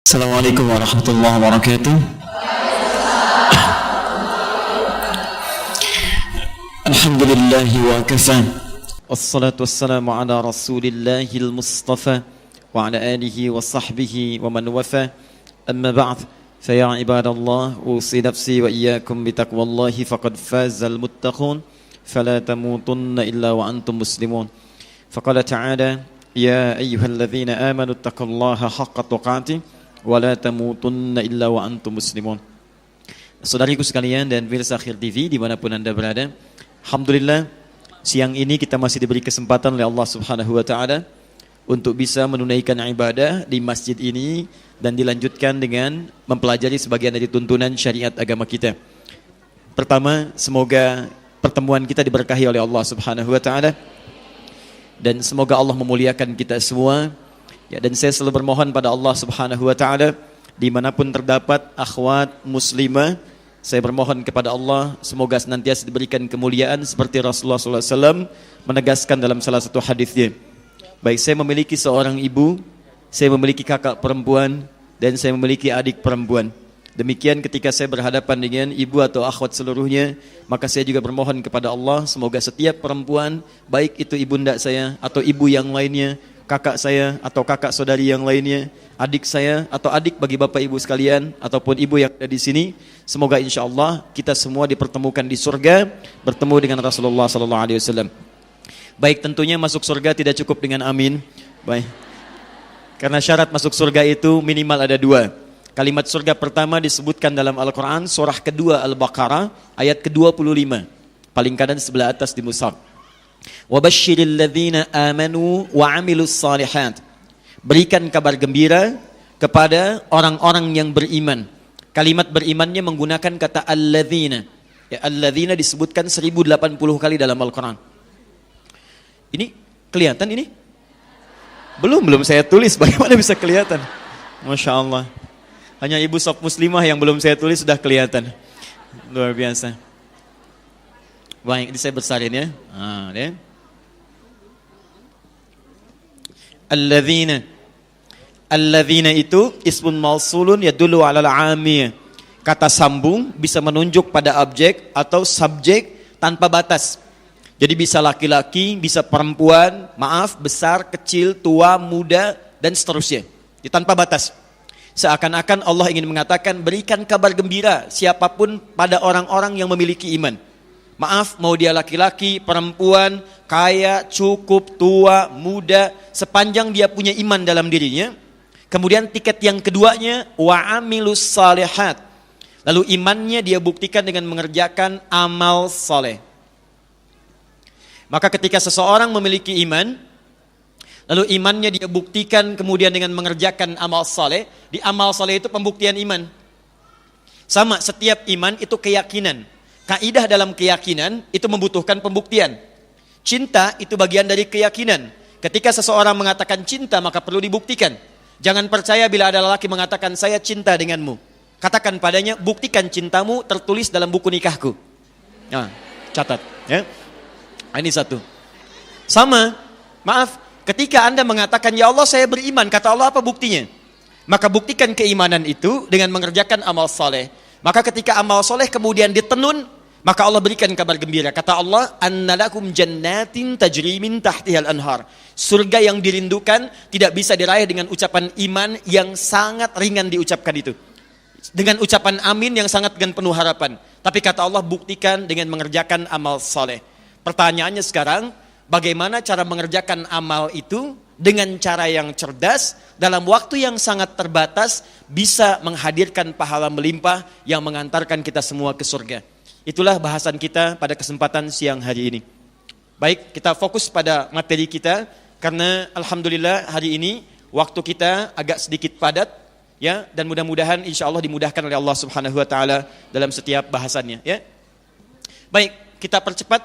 Assalamualaikum warahmatullahi wabarakatuh. Alhamdulillah wa kafa. Wassalatu wassalamu ala rasulillahil mustafa wa ala alihi wa sahbihi wa man wafa. Amma ba'd. Faya ibadallah, usi nafsi wa iyyakum bitaqwallahi faqad fazal muttaqun. Fala tamutunna illa wa antum muslimun. Faqala ta'ala, ya ayyuhalladzina amanu taqullaha haqqa tuqatih wala tamutunna illa wa antum muslimun. Saudariku sekalian dan pemirsa Akhir TV dimanapun anda berada, alhamdulillah siang ini kita masih diberi kesempatan oleh Allah Subhanahu wa Ta'ala untuk bisa menunaikan ibadah di masjid ini dan dilanjutkan dengan mempelajari sebagian dari tuntunan syariat agama kita. Pertama, semoga pertemuan kita diberkahi oleh Allah Subhanahu wa Ta'ala dan semoga Allah memuliakan kita semua. Ya, dan saya selalu bermohon pada Allah Subhanahu wa Ta'ala dimanapun terdapat akhwat muslimah, saya bermohon kepada Allah semoga senantiasa diberikan kemuliaan seperti Rasulullah SAW menegaskan dalam salah satu hadisnya. Baik, saya memiliki seorang ibu, saya memiliki kakak perempuan, dan saya memiliki adik perempuan. Demikian ketika saya berhadapan dengan ibu atau akhwat seluruhnya, maka saya juga bermohon kepada Allah semoga setiap perempuan, baik itu ibunda saya atau ibu yang lainnya, kakak saya atau kakak saudari yang lainnya, adik saya atau adik bagi bapak ibu sekalian ataupun ibu yang ada di sini, semoga insyaallah kita semua dipertemukan di surga bertemu dengan Rasulullah sallallahu alaihi wasallam. Baik, tentunya masuk surga tidak cukup dengan amin. Baik. Karena syarat masuk surga itu minimal ada dua. Kalimat surga pertama disebutkan dalam Al-Qur'an surah kedua Al-Baqarah ayat ke-25. Paling kanan sebelah atas di mushaf. Wabashshiril ladzina amanu wa 'amilus shalihat. Berikan kabar gembira kepada orang-orang yang beriman. Kalimat berimannya menggunakan kata alladzina. Ya, alladzina disebutkan 1080 kali dalam Al-Qur'an. Ini kelihatan ini? Belum saya tulis, bagaimana bisa kelihatan? Masya Allah. Hanya ibu sob muslimah yang belum saya tulis sudah kelihatan. Luar biasa. Baik, ini saya besarin ya. Ya. Alladzina itu ismun mausulun yadullu 'alal 'ami. Kata sambung bisa menunjuk pada objek atau subjek tanpa batas. Jadi bisa laki-laki, bisa perempuan, besar, kecil, tua, muda dan seterusnya. Jadi tanpa batas. Seakan-akan Allah ingin mengatakan berikan kabar gembira siapapun pada orang-orang yang memiliki iman. Mau dia laki-laki, perempuan, kaya, cukup, tua, muda, sepanjang dia punya iman dalam dirinya. Kemudian tiket yang keduanya, wa amilus salihat. Lalu imannya dia buktikan dengan mengerjakan amal saleh. Maka ketika seseorang memiliki iman, lalu imannya dia buktikan kemudian dengan mengerjakan amal saleh, di amal saleh itu pembuktian iman. Sama, setiap iman itu keyakinan. Kaidah dalam keyakinan itu membutuhkan pembuktian. Cinta itu bagian dari keyakinan. Ketika seseorang mengatakan cinta maka perlu dibuktikan. Jangan percaya bila ada lelaki mengatakan saya cinta denganmu. Katakan padanya buktikan cintamu tertulis dalam buku nikahku. Nah, catat ya. Ini satu. Sama, ketika Anda mengatakan ya Allah saya beriman, kata Allah apa buktinya? Maka buktikan keimanan itu dengan mengerjakan amal soleh. Maka ketika amal soleh kemudian ditenun, maka Allah berikan kabar gembira. Kata Allah, annalakum jannatin tajri min tahtihal anhar. Surga yang dirindukan tidak bisa diraih dengan ucapan iman yang sangat ringan diucapkan itu. Dengan ucapan amin yang sangat dengan penuh harapan. Tapi kata Allah buktikan dengan mengerjakan amal soleh. Pertanyaannya sekarang, bagaimana cara mengerjakan amal itu dengan cara yang cerdas, dalam waktu yang sangat terbatas, bisa menghadirkan pahala melimpah yang mengantarkan kita semua ke surga. Itulah bahasan kita pada kesempatan siang hari ini. Baik, kita fokus pada materi kita, karena alhamdulillah hari ini waktu kita agak sedikit padat, ya, dan mudah-mudahan insya Allah dimudahkan oleh Allah Subhanahu Wa Taala dalam setiap bahasannya. Ya. Baik, kita percepat.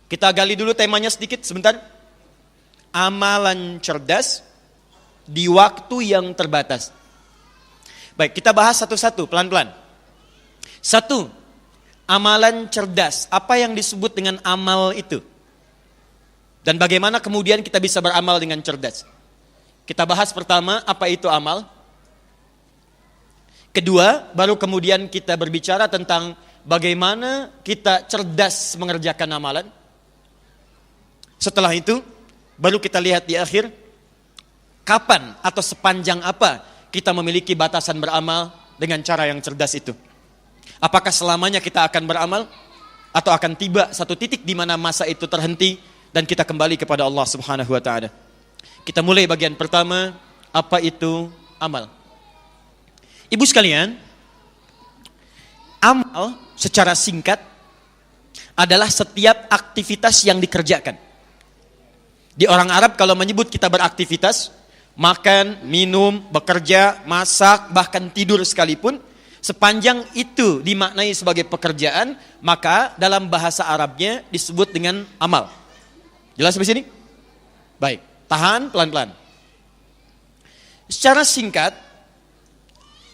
Kita gali dulu temanya sedikit sebentar. Amalan cerdas di waktu yang terbatas. Baik, kita bahas satu-satu, pelan-pelan. Satu, amalan cerdas. Apa yang disebut dengan amal itu? Dan bagaimana kemudian kita bisa beramal dengan cerdas? Kita bahas pertama, apa itu amal? Kedua, baru kemudian kita berbicara tentang bagaimana kita cerdas mengerjakan amalan. Setelah itu, baru kita lihat di akhir, kapan atau sepanjang apa kita memiliki batasan beramal dengan cara yang cerdas itu. Apakah selamanya kita akan beramal? Atau akan tiba satu titik di mana masa itu terhenti dan kita kembali kepada Allah Subhanahu wa Ta'ala. Kita mulai bagian pertama, apa itu amal? Ibu sekalian, amal secara singkat adalah setiap aktivitas yang dikerjakan. Di orang Arab kalau menyebut kita beraktivitas, makan, minum, bekerja, masak, bahkan tidur sekalipun, sepanjang itu dimaknai sebagai pekerjaan, maka dalam bahasa Arabnya disebut dengan amal. Jelas sampai sini? Baik, tahan pelan-pelan. Secara singkat,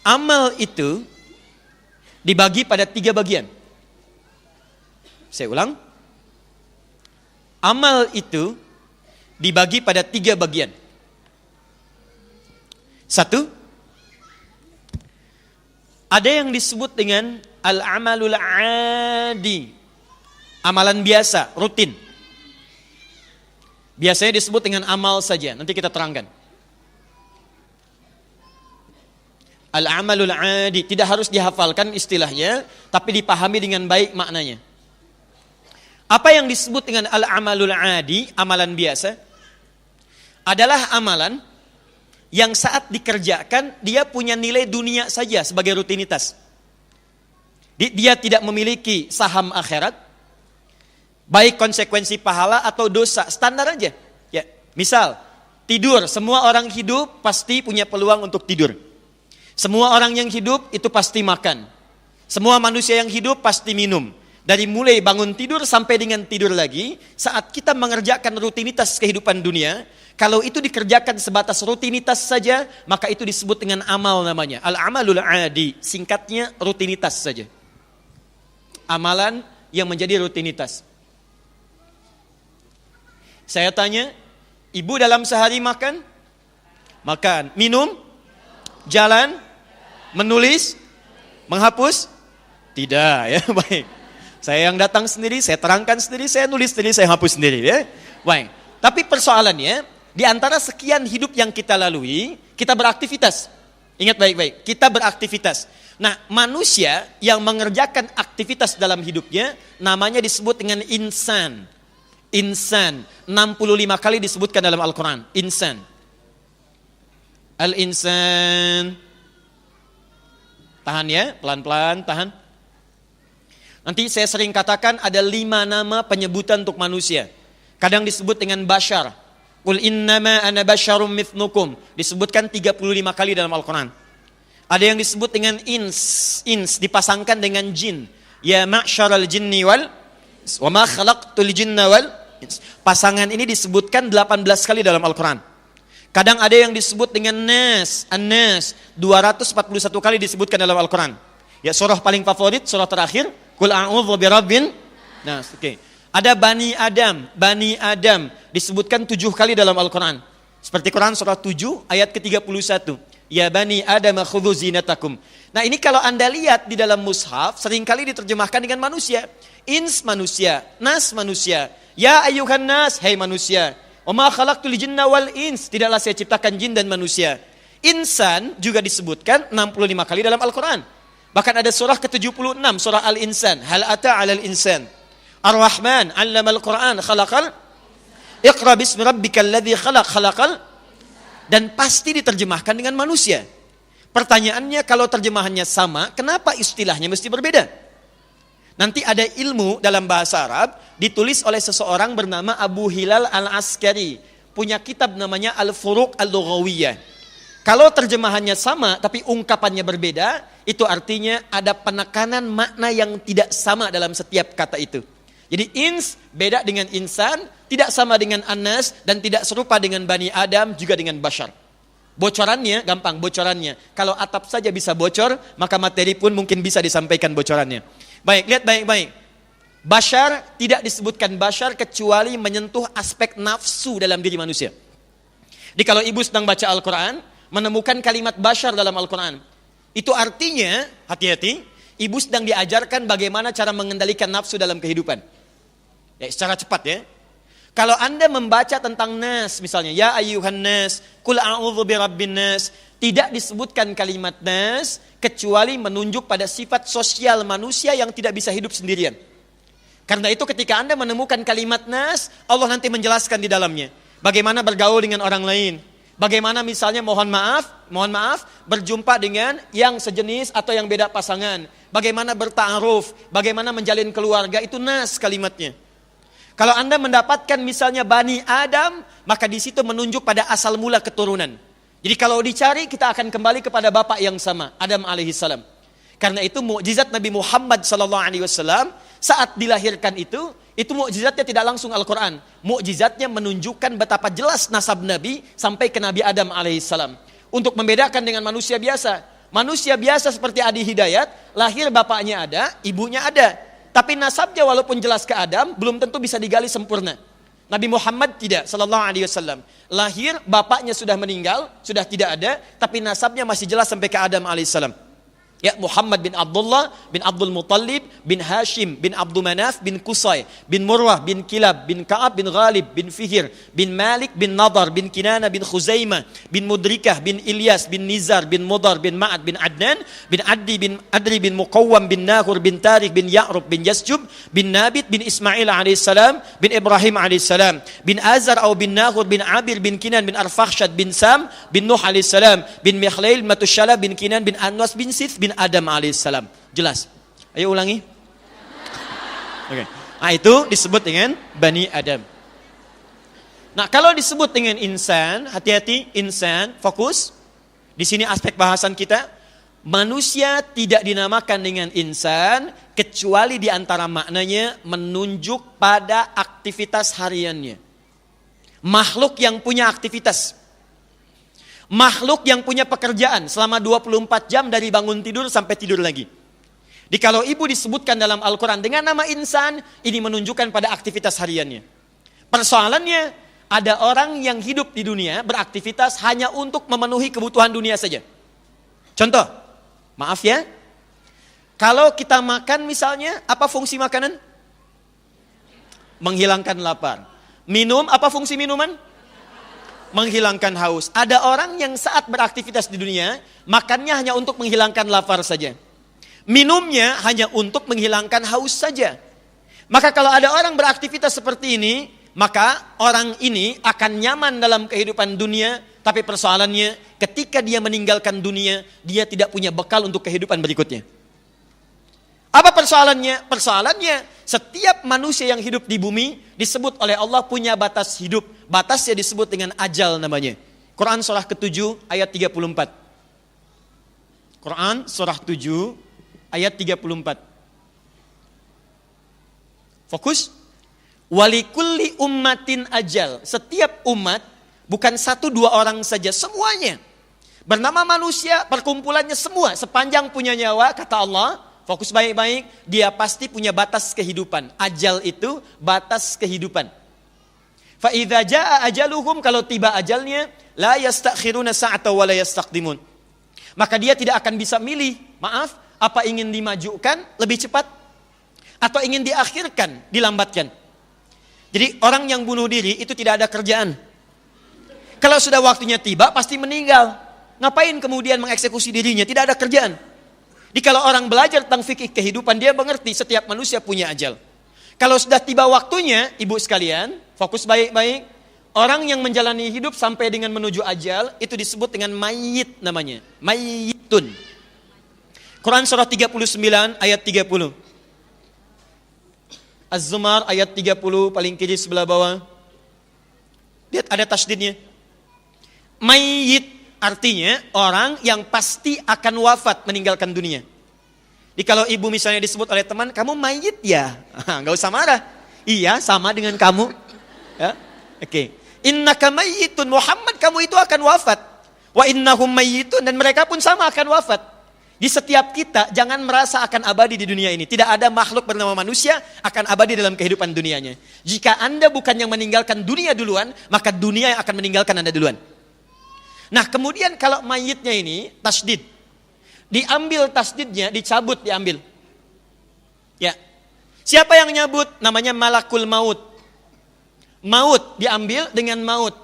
amal itu dibagi pada 3 bagian. Saya ulang. Amal itu dibagi pada 3 bagian. 1, ada yang disebut dengan al-amalul adi. Amalan biasa, rutin. Biasanya disebut dengan amal saja. Nanti kita terangkan. Al-amalul adi, tidak harus dihafalkan istilahnya, tapi dipahami dengan baik maknanya. Apa yang disebut dengan al-amalul adi, amalan biasa, adalah amalan yang saat dikerjakan, dia punya nilai dunia saja sebagai rutinitas. Dia tidak memiliki saham akhirat, baik konsekuensi pahala atau dosa, standar aja. Ya, misal, tidur, semua orang hidup pasti punya peluang untuk tidur. Semua orang yang hidup itu pasti makan. Semua manusia yang hidup pasti minum. Dari mulai bangun tidur sampai dengan tidur lagi, saat kita mengerjakan rutinitas kehidupan dunia, kalau itu dikerjakan sebatas rutinitas saja, maka itu disebut dengan amal namanya. Al-amalul adi, singkatnya rutinitas saja. Amalan yang menjadi rutinitas. Saya tanya, ibu dalam sehari makan? Makan. Minum? Jalan, menulis, menghapus? Tidak, ya, baik. Saya yang datang sendiri, saya terangkan sendiri, saya nulis sendiri, saya hapus sendiri, ya. Baik. Tapi persoalannya, di antara sekian hidup yang kita lalui, kita beraktivitas. Ingat baik-baik, kita beraktivitas. Nah, manusia yang mengerjakan aktivitas dalam hidupnya, namanya disebut dengan insan. Insan, 65 kali disebutkan dalam Al-Quran, insan. Al-insan. Tahan ya, pelan-pelan, tahan. Nanti saya sering katakan ada 5 nama penyebutan untuk manusia. Kadang disebut dengan bashar. Qul innama ana basyarum mithlukum. Disebutkan 35 kali dalam Al-Quran. Ada yang disebut dengan ins. Ins dipasangkan dengan jin. Ya ma'syaral jinni wal wa ma khalaqtul jinna wal ins. Pasangan ini disebutkan 18 kali dalam Al-Quran. Kadang ada yang disebut dengan nas, an-nas, 241 kali disebutkan dalam Al-Quran. Ya, surah paling favorit, surah terakhir, Qul a'udzu birabbin nas. Oke. Ada Bani Adam disebutkan 7 kali dalam Al-Quran. Seperti Quran surah 7 ayat ke-31. Ya Bani Adam khudhu zinatakum. Nah, ini kalau Anda lihat di dalam mushaf seringkali diterjemahkan dengan manusia. Ins manusia, nas manusia. Ya ayyuhan nas, hai manusia. Wa ma khalaqtul jinna wal ins, tidaklah saya ciptakan jin dan manusia. Insan juga disebutkan 65 kali dalam Al-Quran. Bahkan ada surah ke-76, surah Al-Insan. Hal ata 'alal insan. Ar-Rahman 'allamal Qur'an khalaqal Iqra bismi rabbikal ladzi khalaqal, dan pasti diterjemahkan dengan manusia. Pertanyaannya, kalau terjemahannya sama, kenapa istilahnya mesti berbeda? Nanti ada ilmu dalam bahasa Arab ditulis oleh seseorang bernama Abu Hilal Al-Askari, punya kitab namanya Al-Furuq Al-Lughawiyah. Kalau terjemahannya sama tapi ungkapannya berbeda, itu artinya ada penekanan makna yang tidak sama dalam setiap kata itu. Jadi ins beda dengan insan, tidak sama dengan anas, dan tidak serupa dengan Bani Adam, juga dengan bashar. Bocorannya gampang, bocorannya. Kalau atap saja bisa bocor, maka materi pun mungkin bisa disampaikan bocorannya. Baik, lihat baik-baik. Bashar tidak disebutkan bashar kecuali menyentuh aspek nafsu dalam diri manusia. Jadi kalau ibu sedang baca Al-Quran, menemukan kalimat bashar dalam Al-Quran, Itu artinya, hati-hati, ibu sedang diajarkan bagaimana cara mengendalikan nafsu dalam kehidupan. Ya, secara cepat ya. Kalau Anda membaca tentang nas, misalnya, ya ayyuhan nas, qul a'udzu birabbin nas, tidak disebutkan kalimat nas, kecuali menunjuk pada sifat sosial manusia yang tidak bisa hidup sendirian. Karena itu ketika Anda menemukan kalimat nas, Allah nanti menjelaskan di dalamnya. Bagaimana bergaul dengan orang lain. Bagaimana misalnya mohon maaf, berjumpa dengan yang sejenis atau yang beda pasangan. Bagaimana berta'aruf, bagaimana menjalin keluarga, itu nas kalimatnya. Kalau Anda mendapatkan misalnya Bani Adam, maka di situ menunjuk pada asal mula keturunan. Jadi kalau dicari, kita akan kembali kepada bapak yang sama, Adam alaihissalam. Karena itu mukjizat Nabi Muhammad SAW saat dilahirkan itu mukjizatnya tidak langsung Al-Quran. Mukjizatnya menunjukkan betapa jelas nasab Nabi sampai ke Nabi Adam alaihissalam. Untuk membedakan dengan manusia biasa. Manusia biasa seperti Adi Hidayat, lahir bapaknya ada, ibunya ada. Tapi nasabnya walaupun jelas ke Adam, belum tentu bisa digali sempurna. Nabi Muhammad tidak, SAW. Lahir, bapaknya sudah meninggal, sudah tidak ada, tapi nasabnya masih jelas sampai ke Adam alaihissalam. Ya, Muhammad bin Abdullah, bin Abdul Muttalib, bin Hashim, bin Abdul Manaf, bin Qusay, bin Murwah, bin Kilab, bin Ka'ab, bin Ghalib, bin Fihir, bin Malik, bin Nadar, bin Kinana, bin Khuzaimah, bin Mudrikah, bin Ilyas, bin Nizar, bin Mudar, bin Ma'ad, bin Adnan, bin Adri, bin Muqawwam, bin Nahur, bin Tariq, bin Ya'rub, bin Yasjub, bin Nabit, bin Ismail alaihissalam, bin Ibrahim alaihissalam, bin Azar atau bin Nahur, bin Abir, bin Kinan, bin Arfakhshad, bin Sam, bin Nuh alaihissalam, bin Mikhlail, Matushala, bin Kinan, bin Anwas, bin Sith, bin Adam alaihissalam. Jelas? Ayo ulangi. Oke. Nah, itu disebut dengan Bani Adam. Nah, kalau disebut dengan insan, hati-hati, insan, fokus. Di sini aspek bahasan kita, manusia tidak dinamakan dengan insan kecuali di antara maknanya menunjuk pada aktivitas hariannya. Makhluk yang punya aktivitas. Makhluk yang punya pekerjaan selama 24 jam dari bangun tidur sampai tidur lagi. Jadi kalau ibu disebutkan dalam Al-Quran dengan nama insan, ini menunjukkan pada aktivitas hariannya. Persoalannya, ada orang yang hidup di dunia beraktivitas hanya untuk memenuhi kebutuhan dunia saja. Contoh, maaf ya, kalau kita makan misalnya, apa fungsi makanan? Menghilangkan lapar. Minum, apa fungsi minuman? Menghilangkan haus. Ada orang yang saat beraktivitas di dunia, makannya hanya untuk menghilangkan lapar saja. Minumnya hanya untuk menghilangkan haus saja. Maka kalau ada orang beraktivitas seperti ini, maka orang ini akan nyaman dalam kehidupan dunia, tapi persoalannya ketika dia meninggalkan dunia, dia tidak punya bekal untuk kehidupan berikutnya. Apa persoalannya? Persoalannya setiap manusia yang hidup di bumi disebut oleh Allah punya batas hidup. Batasnya disebut dengan ajal namanya. Quran surah ke-7 ayat 34. Quran surah 7 ayat 34. Fokus. Walikulli ummatin ajal. Setiap umat, bukan 1-2 orang saja, semuanya. Bernama manusia, perkumpulannya semua. Sepanjang punya nyawa, kata Allah, fokus baik-baik, dia pasti punya batas kehidupan. Ajal itu batas kehidupan. Fa idza jaa ajaluhum, kalau tiba ajalnya, la yastakhiruna sa'ata wa la yastaqdimun. Maka dia tidak akan bisa milih, maaf, apa ingin dimajukan lebih cepat atau ingin diakhirkan, dilambatkan. Jadi orang yang bunuh diri itu tidak ada kerjaan. Kalau sudah waktunya tiba pasti meninggal. Ngapain kemudian mengeksekusi dirinya? Tidak ada kerjaan. Jadi kalau orang belajar tentang fikih kehidupan, dia mengerti setiap manusia punya ajal. Kalau sudah tiba waktunya, ibu sekalian, fokus baik-baik. Orang yang menjalani hidup sampai dengan menuju ajal, itu disebut dengan mayyit namanya. Mayyitun. Quran surah 39 ayat 30. Az-Zumar ayat 30 paling kiri sebelah bawah. Lihat ada tasdidnya. Mayyit artinya orang yang pasti akan wafat, meninggalkan dunia. Jadi kalau ibu misalnya disebut oleh teman, kamu mayyit ya? Enggak usah marah. Iya, sama dengan kamu. Ya? Oke. Innaka mayyitun, Muhammad, kamu itu akan wafat. Wa innahum mayyitun, dan mereka pun sama akan wafat. Di setiap kita jangan merasa akan abadi di dunia ini. Tidak ada makhluk bernama manusia akan abadi dalam kehidupan dunianya. Jika Anda bukan yang meninggalkan dunia duluan, maka dunia yang akan meninggalkan Anda duluan. Nah, kemudian kalau mayitnya ini tasdid. diambil tasdidnya, dicabut, diambil. Ya. Siapa yang nyabut? Namanya malakul maut. Maut diambil dengan maut.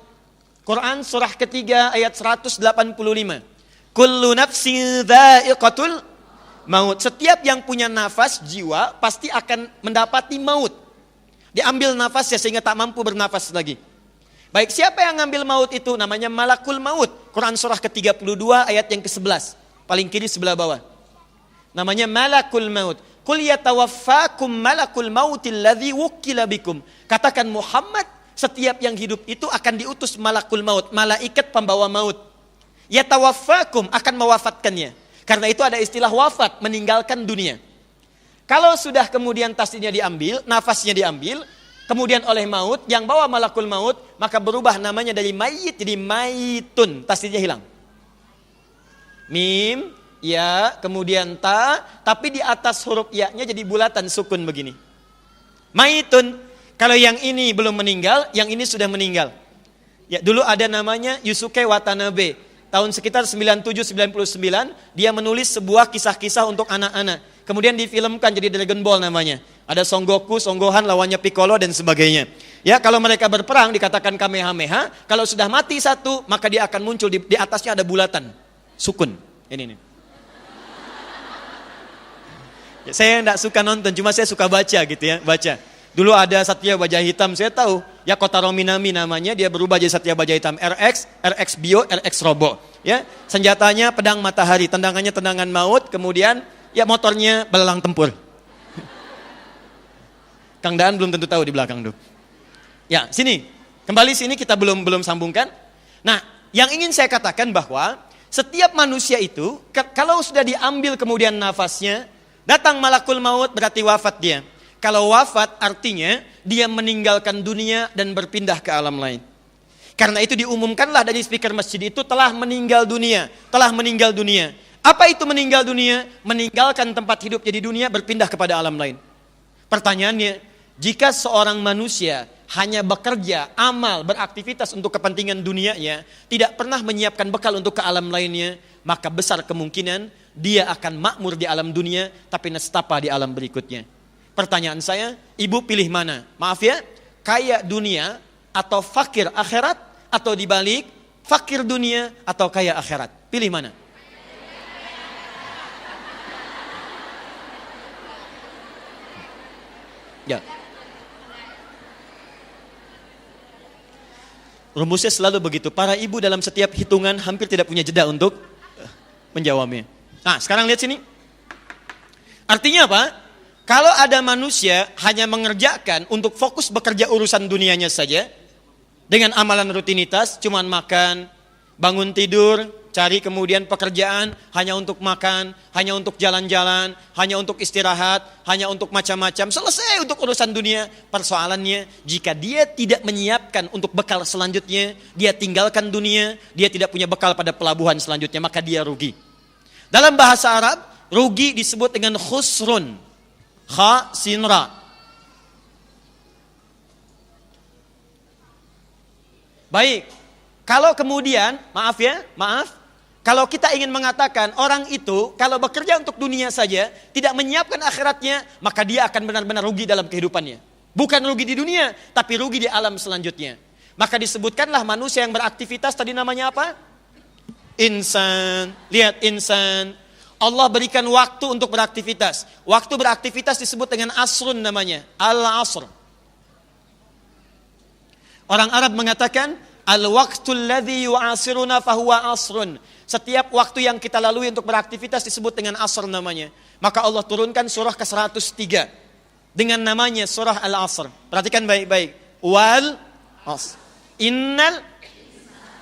Quran surah ketiga ayat 185. Kullu nafsin dha'iqatul maut. Setiap yang punya nafas, jiwa, pasti akan mendapati maut. Diambil nafasnya sehingga tak mampu bernafas lagi. Baik, siapa yang ngambil maut itu? Namanya malakul maut. Quran surah ke-32 ayat yang ke-11. Paling kiri sebelah bawah. Namanya malakul maut. Qul yatawaffakum malakul mautil ladzi wukkila bikum. Katakan Muhammad, setiap yang hidup itu akan diutus malakul maut, malaikat pembawa maut. Yatawaffakum, akan mewafatkannya. Karena itu ada istilah wafat, meninggalkan dunia. Kalau sudah kemudian tasdidnya diambil, nafasnya diambil, kemudian oleh maut, yang bawa malakul maut, maka berubah namanya dari mayit jadi maitun, tasdidnya hilang. Mim, ya, kemudian ta, tapi di atas huruf ya-nya jadi bulatan sukun begini. Maitun, kalau yang ini belum meninggal, yang ini sudah meninggal. Ya, dulu ada namanya Yusuke Watanabe. Tahun sekitar 97-99, dia menulis sebuah kisah-kisah untuk anak-anak. Kemudian difilmkan jadi Dragon Ball namanya. Ada Son Goku, Son Gohan, lawannya Piccolo dan sebagainya. Ya, kalau mereka berperang dikatakan Kamehameha. Kalau sudah mati satu, maka dia akan muncul di atasnya ada bulatan. Sukun. Ini nih. Ya, saya enggak suka nonton, cuma saya suka baca gitu ya, baca. Dulu ada Satya Baja Hitam, saya tahu. Ya, Kotaro Minami namanya, dia berubah jadi Satya Baja Hitam. RX Bio, RX Robo. Ya, senjatanya pedang matahari, tendangannya tendangan maut, kemudian ya motornya belalang tempur. Kang Daan belum tentu tahu di belakang tuh. Ya, sini. Kembali sini kita belum sambungkan. Nah, yang ingin saya katakan bahwa setiap manusia itu, kalau sudah diambil kemudian nafasnya, datang malakul maut berarti wafat dia. Kalau wafat artinya dia meninggalkan dunia dan berpindah ke alam lain. Karena itu diumumkanlah dari speaker masjid itu telah meninggal dunia. Telah meninggal dunia. Apa itu meninggal dunia? Meninggalkan tempat hidupnya di dunia berpindah kepada alam lain. Pertanyaannya, jika seorang manusia hanya bekerja, amal, beraktivitas untuk kepentingan dunianya, tidak pernah menyiapkan bekal untuk ke alam lainnya, maka besar kemungkinan dia akan makmur di alam dunia, tapi nestapa di alam berikutnya. Pertanyaan saya, ibu pilih mana? Maaf ya, kaya dunia atau fakir akhirat, atau dibalik, fakir dunia atau kaya akhirat? Pilih mana? Ya. Rumusnya selalu begitu. Para ibu dalam setiap hitungan hampir tidak punya jeda untuk menjawabnya. Nah, sekarang lihat sini. Artinya apa? Kalau ada manusia hanya mengerjakan untuk fokus bekerja urusan dunianya saja, dengan amalan rutinitas, cuman makan, bangun tidur, cari kemudian pekerjaan, hanya untuk makan, hanya untuk jalan-jalan, hanya untuk istirahat, hanya untuk macam-macam, selesai untuk urusan dunia. Persoalannya, jika dia tidak menyiapkan untuk bekal selanjutnya, dia tinggalkan dunia, dia tidak punya bekal pada pelabuhan selanjutnya, maka dia rugi. Dalam bahasa Arab, rugi disebut dengan khusrun. Kha, sin, ra. Baik, kalau kemudian, kalau kita ingin mengatakan orang itu kalau bekerja untuk dunia saja, tidak menyiapkan akhiratnya, maka dia akan benar-benar rugi dalam kehidupannya. Bukan rugi di dunia, tapi rugi di alam selanjutnya. Maka disebutkanlah manusia yang beraktivitas, tadi namanya apa? Insan. Lihat, insan. Allah berikan waktu untuk beraktivitas. Waktu beraktivitas disebut dengan asrun namanya. Al-asr. Orang Arab mengatakan, al-waqtul ladzi yu'asiruna fahuwa asrun. Setiap waktu yang kita lalui untuk beraktivitas disebut dengan asr namanya. Maka Allah turunkan surah ke-103 dengan namanya surah Al-Asr. Perhatikan baik-baik. Wal asr.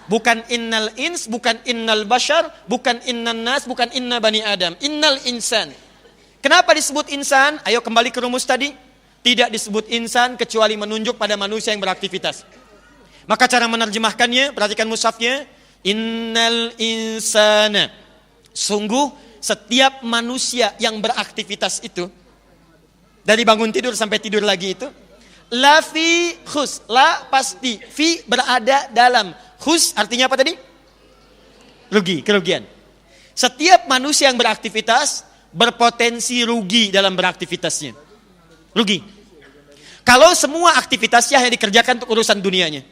Bukan innal ins, bukan innal bashar, bukan innan nas, bukan inna bani adam. Innal insan. Kenapa disebut insan? Ayo kembali ke rumus tadi. Tidak disebut insan kecuali menunjuk pada manusia yang beraktivitas. Maka cara menerjemahkannya, perhatikan mushafnya. Innal insana. Sungguh setiap manusia yang beraktivitas itu, dari bangun tidur sampai tidur lagi itu, la fi khus, la pasti, fi berada dalam, khus artinya apa tadi? Rugi, kerugian. Setiap manusia yang beraktivitas berpotensi rugi dalam beraktivitasnya. Rugi. Kalau semua aktivitasnya hanya dikerjakan untuk urusan dunianya.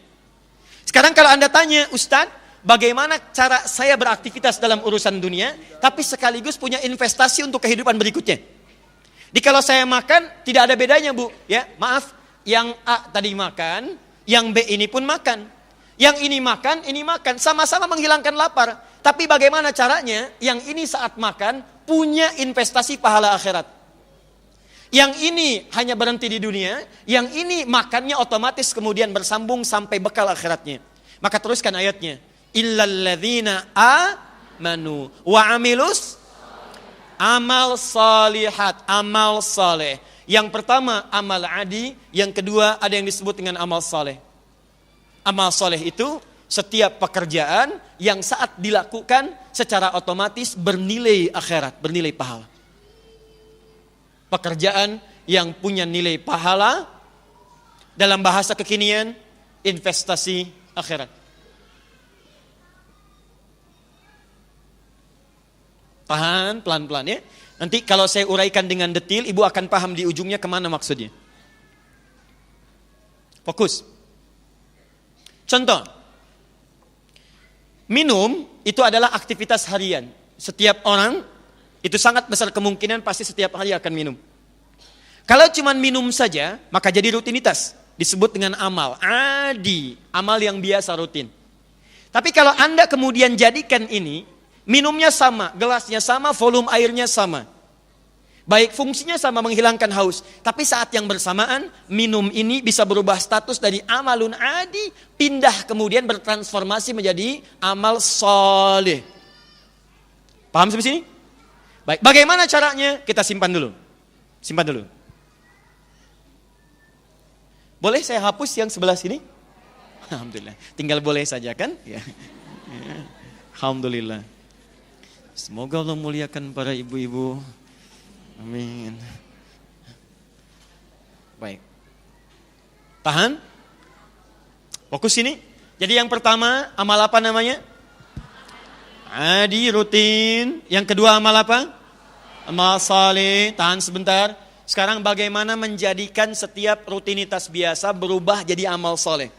Sekarang kalau Anda tanya, Ustadz, bagaimana cara saya beraktivitas dalam urusan dunia, tapi sekaligus punya investasi untuk kehidupan berikutnya? Jadi kalau saya makan, tidak ada bedanya, Bu. Ya, maaf, yang A tadi makan, yang B ini pun makan. Yang ini makan, sama-sama menghilangkan lapar. Tapi bagaimana caranya? Yang ini saat makan, punya investasi pahala akhirat. Yang ini hanya berhenti di dunia, yang ini makannya otomatis kemudian bersambung sampai bekal akhiratnya. Maka teruskan ayatnya. Illalladzina amanu wa amilus amal salihat, amal saleh. Yang pertama amal adi, yang kedua ada yang disebut dengan amal saleh. Amal saleh itu setiap pekerjaan yang saat dilakukan secara otomatis bernilai akhirat, bernilai pahala. Pekerjaan yang punya nilai pahala, dalam bahasa kekinian, investasi akhirat. Tahan pelan-pelan ya. Nanti kalau saya uraikan dengan detil, ibu akan paham di ujungnya kemana maksudnya. Fokus. Contoh, minum itu adalah aktivitas harian. Setiap orang itu sangat besar kemungkinan pasti setiap hari akan minum. Kalau cuma minum saja, maka jadi rutinitas. Disebut dengan amal. Adi, amal yang biasa rutin. Tapi kalau Anda kemudian jadikan ini, minumnya sama, gelasnya sama, volume airnya sama. Baik fungsinya sama, menghilangkan haus. Tapi saat yang bersamaan, minum ini bisa berubah status dari amalun adi, pindah kemudian bertransformasi menjadi amal soleh. Paham sampai sini? Baik, bagaimana caranya? Kita simpan dulu. Simpan dulu. Boleh saya hapus yang sebelah sini? Alhamdulillah. Tinggal boleh saja kan? Ya. Alhamdulillah. Semoga Allah muliakan para ibu-ibu. Amin. Baik. Tahan. Fokus sini. Jadi yang pertama, amal apa namanya? Adi, rutin. Yang kedua amal apa? Amal saleh. Tahan sebentar. Sekarang bagaimana menjadikan setiap rutinitas biasa berubah jadi amal saleh?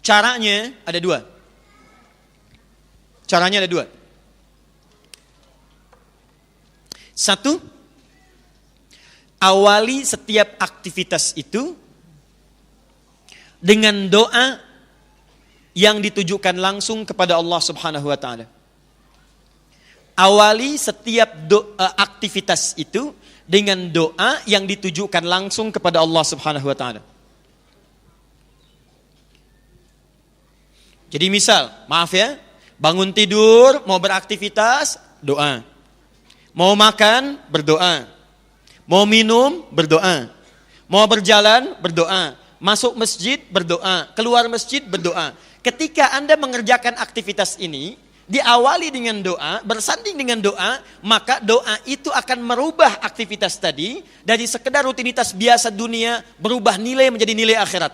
Caranya ada dua. Caranya ada dua. Satu, awali setiap aktivitas itu dengan doa yang ditujukan langsung kepada Allah Subhanahu wa taala. Awali setiap aktivitas itu dengan doa yang ditujukan langsung kepada Allah Subhanahu wa taala. Jadi misal, maaf ya, bangun tidur, mau beraktivitas, doa. Mau makan, berdoa. Mau minum, berdoa. Mau berjalan, berdoa. Masuk masjid, berdoa. Keluar masjid, berdoa. Ketika Anda mengerjakan aktivitas ini, diawali dengan doa, bersanding dengan doa, maka doa itu akan merubah aktivitas tadi dari sekedar rutinitas biasa dunia, berubah nilai menjadi nilai akhirat.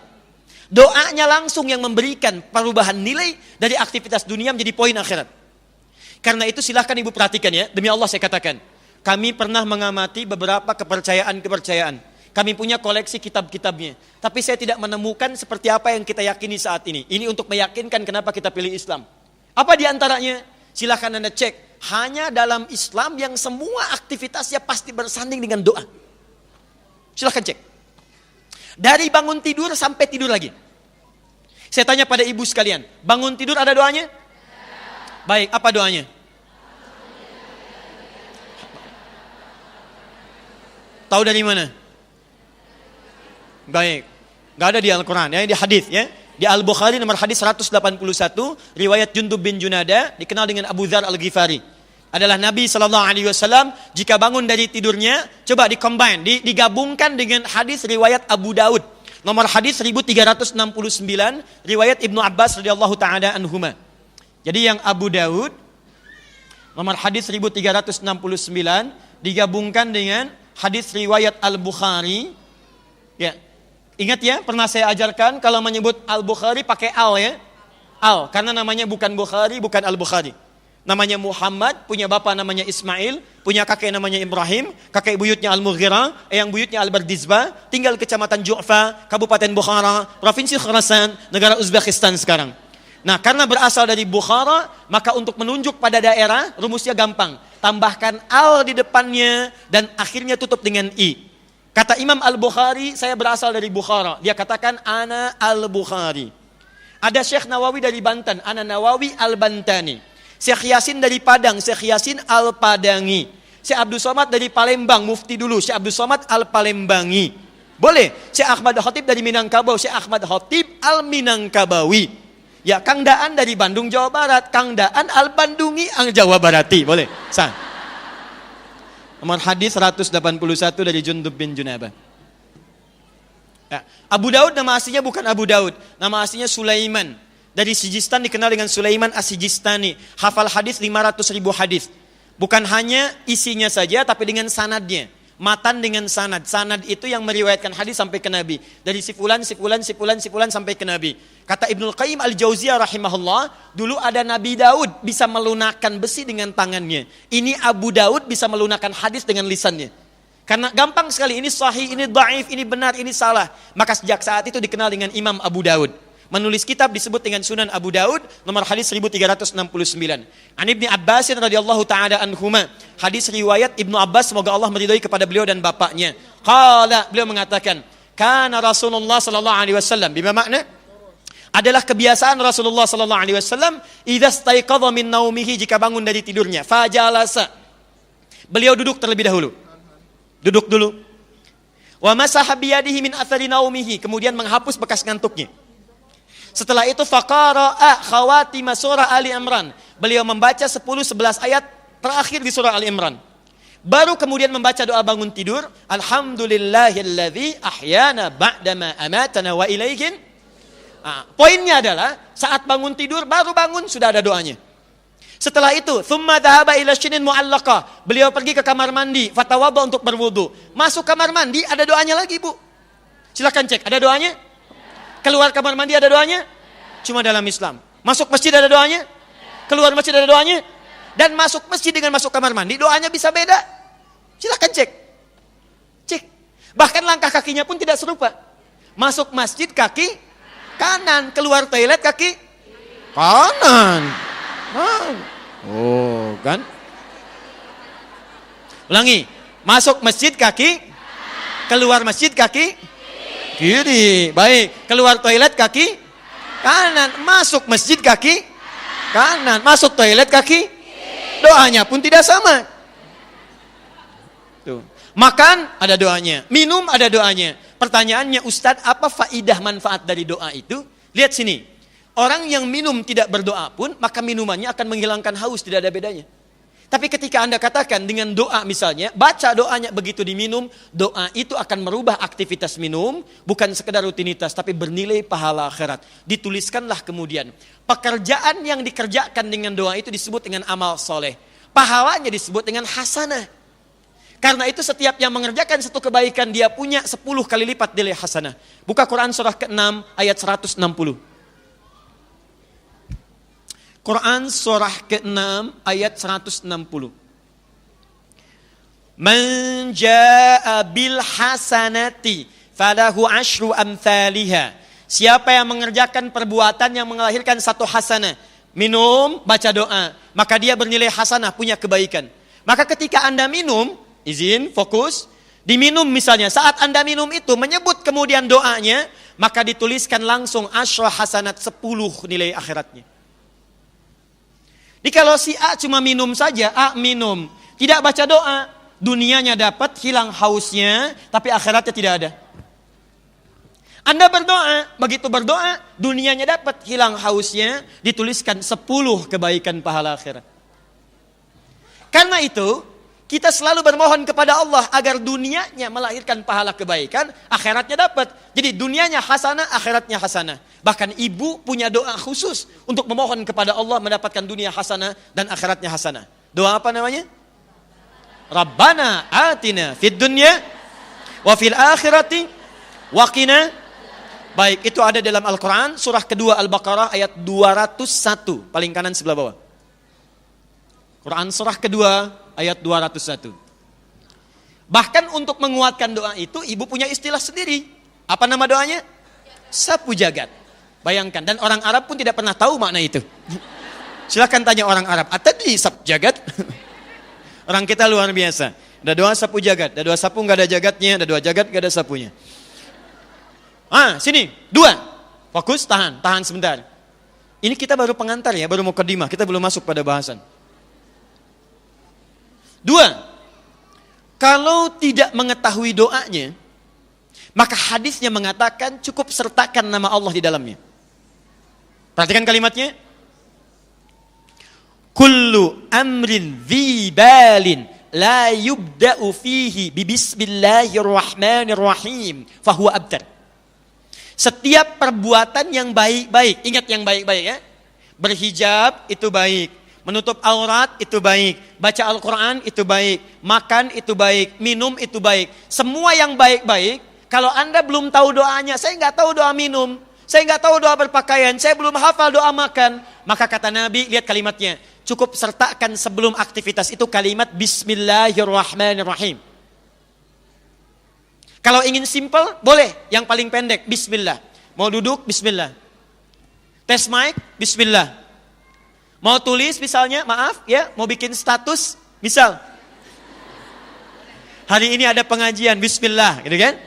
Doanya langsung yang memberikan perubahan nilai dari aktivitas dunia menjadi poin akhirat. Karena itu silahkan ibu perhatikan ya, demi Allah saya katakan. Kami pernah mengamati beberapa kepercayaan-kepercayaan. Kami punya koleksi kitab-kitabnya. Tapi saya tidak menemukan seperti apa yang kita yakini saat ini. Ini untuk meyakinkan kenapa kita pilih Islam. Apa diantaranya? Silahkan Anda cek. Hanya dalam Islam yang semua aktivitasnya pasti bersanding dengan doa. Silahkan cek. Dari bangun tidur sampai tidur lagi. Saya tanya pada ibu sekalian, bangun tidur ada doanya? Baik, apa doanya? Tahu dari mana? Baik, nggak ada di Al-Quran, ya, di hadis ya. Di Al-Bukhari nomor hadis 181, riwayat Jundub bin Junada, dikenal dengan Abu Dzar Al-Ghifari. Adalah Nabi SAW jika bangun dari tidurnya, coba digabungkan dengan hadis riwayat Abu Daud. Nomor hadis 1369, riwayat Ibnu Abbas radhiyallahu ta'ala anhuma. Jadi yang Abu Daud, nomor hadis 1369, digabungkan dengan hadis riwayat Al-Bukhari. Ya, ingat ya, pernah saya ajarkan kalau menyebut Al-Bukhari pakai al ya. Al, karena namanya bukan Bukhari, bukan Al-Bukhari. namanya Muhammad, punya bapak namanya Ismail, punya kakek namanya Ibrahim, kakek buyutnya Al-Mughirah, eyang buyutnya Al-Bardizbah, tinggal kecamatan Ju'fa, Kabupaten Bukhara, Provinsi Khurasan, negara Uzbekistan sekarang. Nah, karena berasal dari Bukhara, maka untuk menunjuk pada daerah, rumusnya gampang. Tambahkan al di depannya dan akhirnya tutup dengan i. Kata Imam Al-Bukhari, saya berasal dari Bukhara. Dia katakan, ana Al-Bukhari. Ada Syekh Nawawi dari Banten, ana Nawawi Al-Bantani. Syekh Yasin dari Padang, Syekh Yasin Al-Padangi. Syekh Abdul Somad dari Palembang, mufti dulu, Syekh Abdul Somad Al-Palembangi. Boleh. Syekh Ahmad Khatib dari Minangkabau, Syekh Ahmad Khatib Al-Minangkabawi. Ya, Kang Daan dari Bandung, Jawa Barat, Kang Daan Al-Bandungi, Ang Jawa Barati. Boleh. Sah. Nomor hadis 181 dari Jundub bin Junabah. Ya. Abu Daud nama aslinya bukan Abu Daud, nama aslinya Sulaiman. Dari Sijistan dikenal dengan Sulaiman As-Sijistani. Hafal hadis 500.000 hadis. Bukan hanya isinya saja, tapi dengan sanadnya. Matan dengan sanad. Sanad itu yang meriwayatkan hadis sampai ke Nabi. Dari si fulan sampai ke Nabi. Kata Ibnul Qayyim Al-Jauziyah rahimahullah, dulu ada Nabi Daud bisa melunakkan besi dengan tangannya. Ini Abu Daud bisa melunakkan hadis dengan lisannya. Karena gampang sekali, ini sahih, ini dhaif, ini benar, ini salah. Maka sejak saat itu dikenal dengan Imam Abu Daud. Menulis kitab disebut dengan Sunan Abu Daud, nomor hadis 1369. An Ibni Abbasin radhiyallahu ta'ala anhuma. Hadis riwayat Ibnu Abbas, semoga Allah meridhai kepada beliau dan bapaknya. Qala, beliau mengatakan, kana Rasulullah sallallahu alaihi wasallam. Bima makna? Adalah kebiasaan Rasulullah sallallahu alaihi wasallam, idza staiqadha min naumihi, jika bangun dari tidurnya, fajalasa. Beliau duduk terlebih dahulu. Duduk dulu. Wa masaha biyadihi min athari naumihi, kemudian menghapus bekas ngantuknya. Setelah itu faqara'a khawatima surah Ali Imran. Beliau membaca 10-11 ayat terakhir di surah Ali Imran. Baru kemudian membaca doa bangun tidur, alhamdulillahilladzi ahyana ba'dama amatana wa ilaihin. Poinnya adalah saat bangun tidur, baru bangun sudah ada doanya. Setelah itu, thumma dhahaba ila shinin mu'allaqah. Beliau pergi ke kamar mandi, fatawadda untuk berwudu. Masuk kamar mandi ada doanya lagi, Bu. Silakan cek, ada doanya? Keluar kamar mandi ada doanya? Cuma dalam Islam. Masuk masjid ada doanya? Keluar masjid ada doanya? Dan masuk masjid dengan masuk kamar mandi, doanya bisa beda. Silakan cek. Cek. Bahkan langkah kakinya pun tidak serupa. Masuk masjid kaki kanan, keluar toilet kaki kanan. Oh, kan? Ulangi. Masuk masjid kaki, keluar masjid kaki kiri. Baik. Keluar toilet kaki kanan. Masuk masjid kaki kanan. Masuk toilet kaki. Doanya pun tidak sama. Tuh. Makan ada doanya. Minum ada doanya. Pertanyaannya, Ustadz, apa faidah manfaat dari doa itu? Lihat sini. Orang yang minum tidak berdoa pun, maka minumannya akan menghilangkan haus. Tidak ada bedanya. Tapi ketika Anda katakan dengan doa misalnya, baca doanya begitu diminum, doa itu akan merubah aktivitas minum, bukan sekedar rutinitas, tapi bernilai pahala akhirat. Dituliskanlah kemudian. Pekerjaan yang dikerjakan dengan doa itu disebut dengan amal soleh. Pahalanya disebut dengan hasanah. Karena itu setiap yang mengerjakan satu kebaikan, dia punya 10 kali lipat nilai hasanah. Buka Quran surah ke-6 ayat 160. Quran surah ke-6 ayat 160. Man jaa'a bil hasanati falahu asyru amthaliha. Siapa yang mengerjakan perbuatan yang melahirkan satu hasanah, minum, baca doa, maka dia bernilai hasanah, punya kebaikan. Maka ketika Anda minum, izin, fokus, diminum misalnya, saat Anda minum itu menyebut kemudian doanya, maka dituliskan langsung asyra hasanat, 10 nilai akhiratnya. Jadi kalau si A cuma minum saja, A minum, tidak baca doa, dunianya dapat, hilang hausnya, tapi akhiratnya tidak ada. Anda berdoa, begitu berdoa, dunianya dapat, hilang hausnya, dituliskan 10 kebaikan pahala akhirat. Karena itu, kita selalu bermohon kepada Allah agar dunianya melahirkan pahala kebaikan, akhiratnya dapat. Jadi dunianya hasanah, akhiratnya hasanah. Bahkan ibu punya doa khusus untuk memohon kepada Allah mendapatkan dunia hasanah dan akhiratnya hasanah. Doa apa namanya? Rabbana atina fid dunya wa fil akhirati wa qina. Baik, itu ada dalam Al-Quran, surah kedua Al-Baqarah ayat 201, paling kanan sebelah bawah. Quran surah kedua ayat 201. Bahkan untuk menguatkan doa itu ibu punya istilah sendiri. Apa nama doanya? Sapu jagat. Bayangkan, dan orang Arab pun tidak pernah tahu makna itu. Silakan tanya orang Arab, "Atadri sapu jagat?" Orang kita luar biasa. Ada doa sapu jagat, ada doa sapu nggak ada jagatnya, ada doa jagat nggak ada sapunya. Sini, 2. Fokus, tahan sebentar. Ini kita baru pengantar ya, baru mukadimah, kita belum masuk pada bahasan. 2. Kalau tidak mengetahui doanya, maka hadisnya mengatakan cukup sertakan nama Allah di dalamnya. Perhatikan kalimatnya. Kullu amrin dzibalin la yubda'u fihi bi bismillahirrahmanirrahim fahuwa abtar. Setiap perbuatan yang baik-baik, ingat yang baik-baik ya. Berhijab itu baik, menutup aurat itu baik, baca Al-Quran itu baik, makan itu baik, minum itu baik. Semua yang baik-baik, kalau Anda belum tahu doanya, saya nggak tahu doa minum, saya nggak tahu doa berpakaian, saya belum hafal doa makan, maka kata Nabi, lihat kalimatnya, cukup sertakan sebelum aktivitas itu kalimat Bismillahirrahmanirrahim. Kalau ingin simple, boleh yang paling pendek, Bismillah. Mau duduk, Bismillah. Tes mic, Bismillah. Mau tulis misalnya, maaf ya, mau bikin status, misal. Hari ini ada pengajian, Bismillah, gitu kan?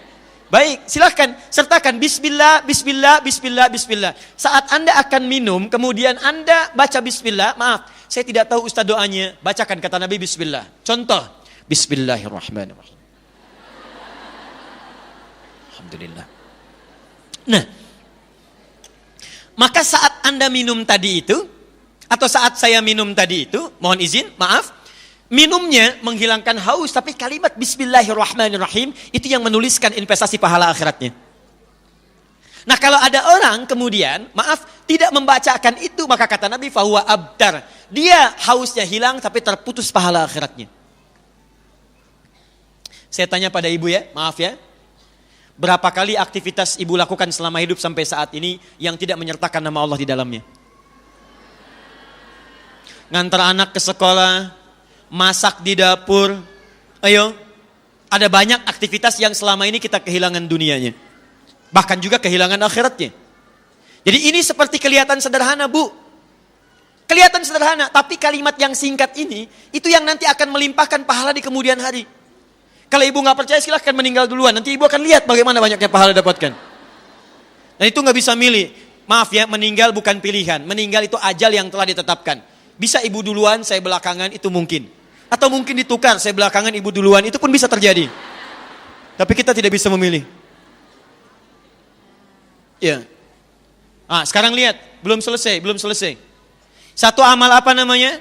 Baik, silahkan sertakan Bismillah, Bismillah, Bismillah, Bismillah. Saat Anda akan minum, kemudian Anda baca Bismillah, maaf, saya tidak tahu ustaz doanya, bacakan kata Nabi Bismillah. Contoh, Bismillahirrahmanirrahim. Alhamdulillah. Nah, maka saat Anda minum tadi itu, atau saat saya minum tadi itu, mohon izin, maaf, minumnya menghilangkan haus, tapi kalimat Bismillahirrahmanirrahim itu yang menuliskan investasi pahala akhiratnya. Nah kalau ada orang kemudian, maaf, tidak membacakan itu, maka kata Nabi, fahuwa abtar. Dia hausnya hilang, tapi terputus pahala akhiratnya. Saya tanya pada ibu ya, maaf ya. Berapa kali aktivitas ibu lakukan selama hidup sampai saat ini yang tidak menyertakan nama Allah di dalamnya? Ngantar anak ke sekolah, masak di dapur, ayo. Ada banyak aktivitas yang selama ini kita kehilangan dunianya. Bahkan juga kehilangan akhiratnya. Jadi ini seperti kelihatan sederhana, Bu. Kelihatan sederhana, tapi kalimat yang singkat ini, itu yang nanti akan melimpahkan pahala di kemudian hari. Kalau ibu nggak percaya silahkan meninggal duluan. Nanti ibu akan lihat bagaimana banyaknya pahala dapatkan. Dan itu nggak bisa milih. Maaf ya, meninggal bukan pilihan. Meninggal itu ajal yang telah ditetapkan. Bisa ibu duluan, saya belakangan, itu mungkin. Atau mungkin ditukar, saya belakangan, ibu duluan, itu pun bisa terjadi. Tapi kita tidak bisa memilih. Ya. Sekarang lihat, belum selesai. Satu amal apa namanya?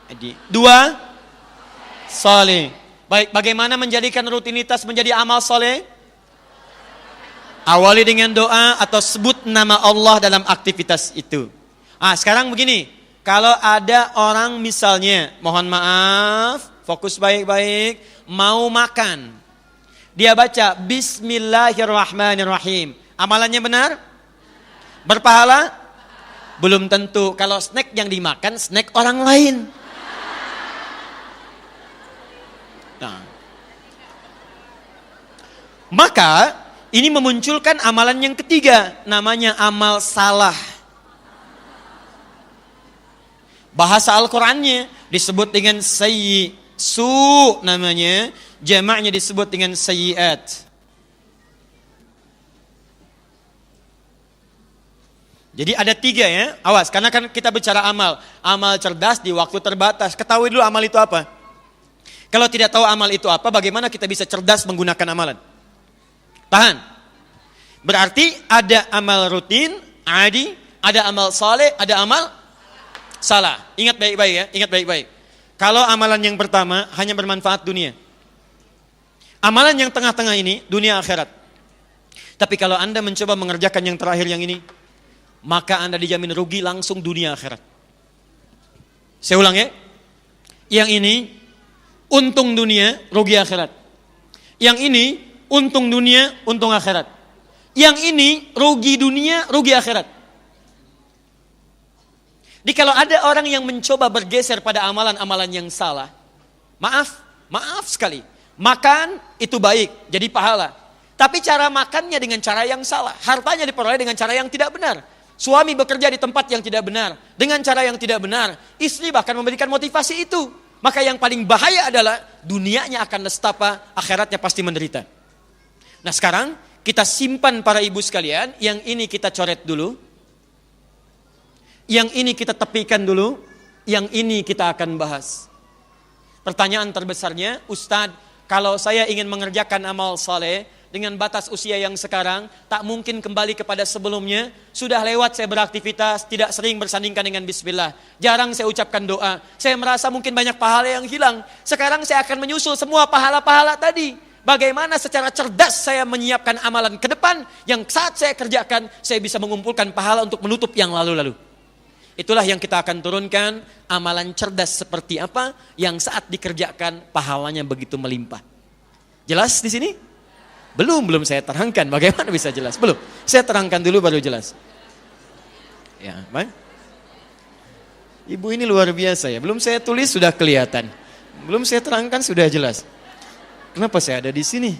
2 saleh. Baik, bagaimana menjadikan rutinitas menjadi amal soleh? Awali dengan doa atau sebut nama Allah dalam aktivitas itu. Sekarang begini, kalau ada orang misalnya, mohon maaf, fokus baik-baik, mau makan. Dia baca Bismillahirrahmanirrahim. Amalannya benar? Berpahala? Belum tentu. Kalau snack yang dimakan, snack orang lain. Nah. Maka ini memunculkan amalan yang ketiga, namanya amal salah. Bahasa Al-Qur'annya disebut dengan su namanya, jamaknya disebut dengan sayyiat. Jadi ada 3 ya, awas, karena kan kita bicara amal cerdas di waktu terbatas. Ketahui dulu amal itu apa. Kalau tidak tahu amal itu apa, bagaimana kita bisa cerdas menggunakan amalan? Tahan. Berarti ada amal rutin, adi, ada amal saleh, ada amal salah. Ingat baik-baik ya, ingat baik-baik. Kalau amalan yang pertama hanya bermanfaat dunia. Amalan yang tengah-tengah ini dunia akhirat. Tapi kalau Anda mencoba mengerjakan yang terakhir yang ini, maka Anda dijamin rugi langsung dunia akhirat. Saya ulang ya. Yang ini untung dunia, rugi akhirat. Yang ini untung dunia, untung akhirat. Yang ini rugi dunia, rugi akhirat. Jadi kalau ada orang yang mencoba bergeser pada amalan-amalan yang salah, maaf sekali. Makan itu baik, jadi pahala. Tapi cara makannya dengan cara yang salah. Hartanya diperoleh dengan cara yang tidak benar. Suami bekerja di tempat yang tidak benar, dengan cara yang tidak benar. Istri bahkan memberikan motivasi itu. Maka yang paling bahaya adalah dunianya akan nestapa, akhiratnya pasti menderita. Nah sekarang kita simpan para ibu sekalian, yang ini kita coret dulu. Yang ini kita tepikan dulu, yang ini kita akan bahas. Pertanyaan terbesarnya, Ustadz, kalau saya ingin mengerjakan amal saleh dengan batas usia yang sekarang, tak mungkin kembali kepada sebelumnya. Sudah lewat saya beraktivitas, tidak sering bersandingkan dengan bismillah. Jarang saya ucapkan doa. Saya merasa mungkin banyak pahala yang hilang. Sekarang saya akan menyusul semua pahala-pahala tadi. Bagaimana secara cerdas saya menyiapkan amalan ke depan, yang saat saya kerjakan, saya bisa mengumpulkan pahala untuk menutup yang lalu-lalu. Itulah yang kita akan turunkan, amalan cerdas seperti apa yang saat dikerjakan pahalanya begitu melimpah. Jelas di sini? Belum saya terangkan. Bagaimana bisa jelas? Belum. Saya terangkan dulu baru jelas. Ya, baik. Ibu ini luar biasa ya. Belum saya tulis sudah kelihatan. Belum saya terangkan sudah jelas. Kenapa saya ada di sini?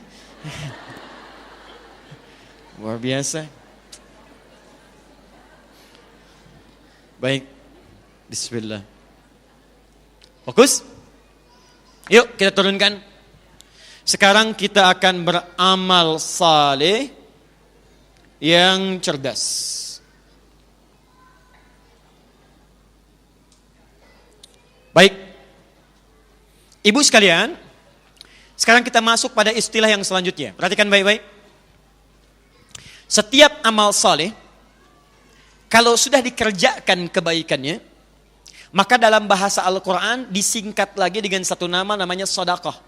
Luar biasa. Baik, bismillah. Fokus. Yuk kita turunkan. Sekarang kita akan beramal saleh yang cerdas. Baik. Ibu sekalian, sekarang kita masuk pada istilah yang selanjutnya. Perhatikan baik-baik. Setiap amal saleh, kalau sudah dikerjakan kebaikannya, maka dalam bahasa Al-Quran disingkat lagi dengan satu nama, namanya sedekah.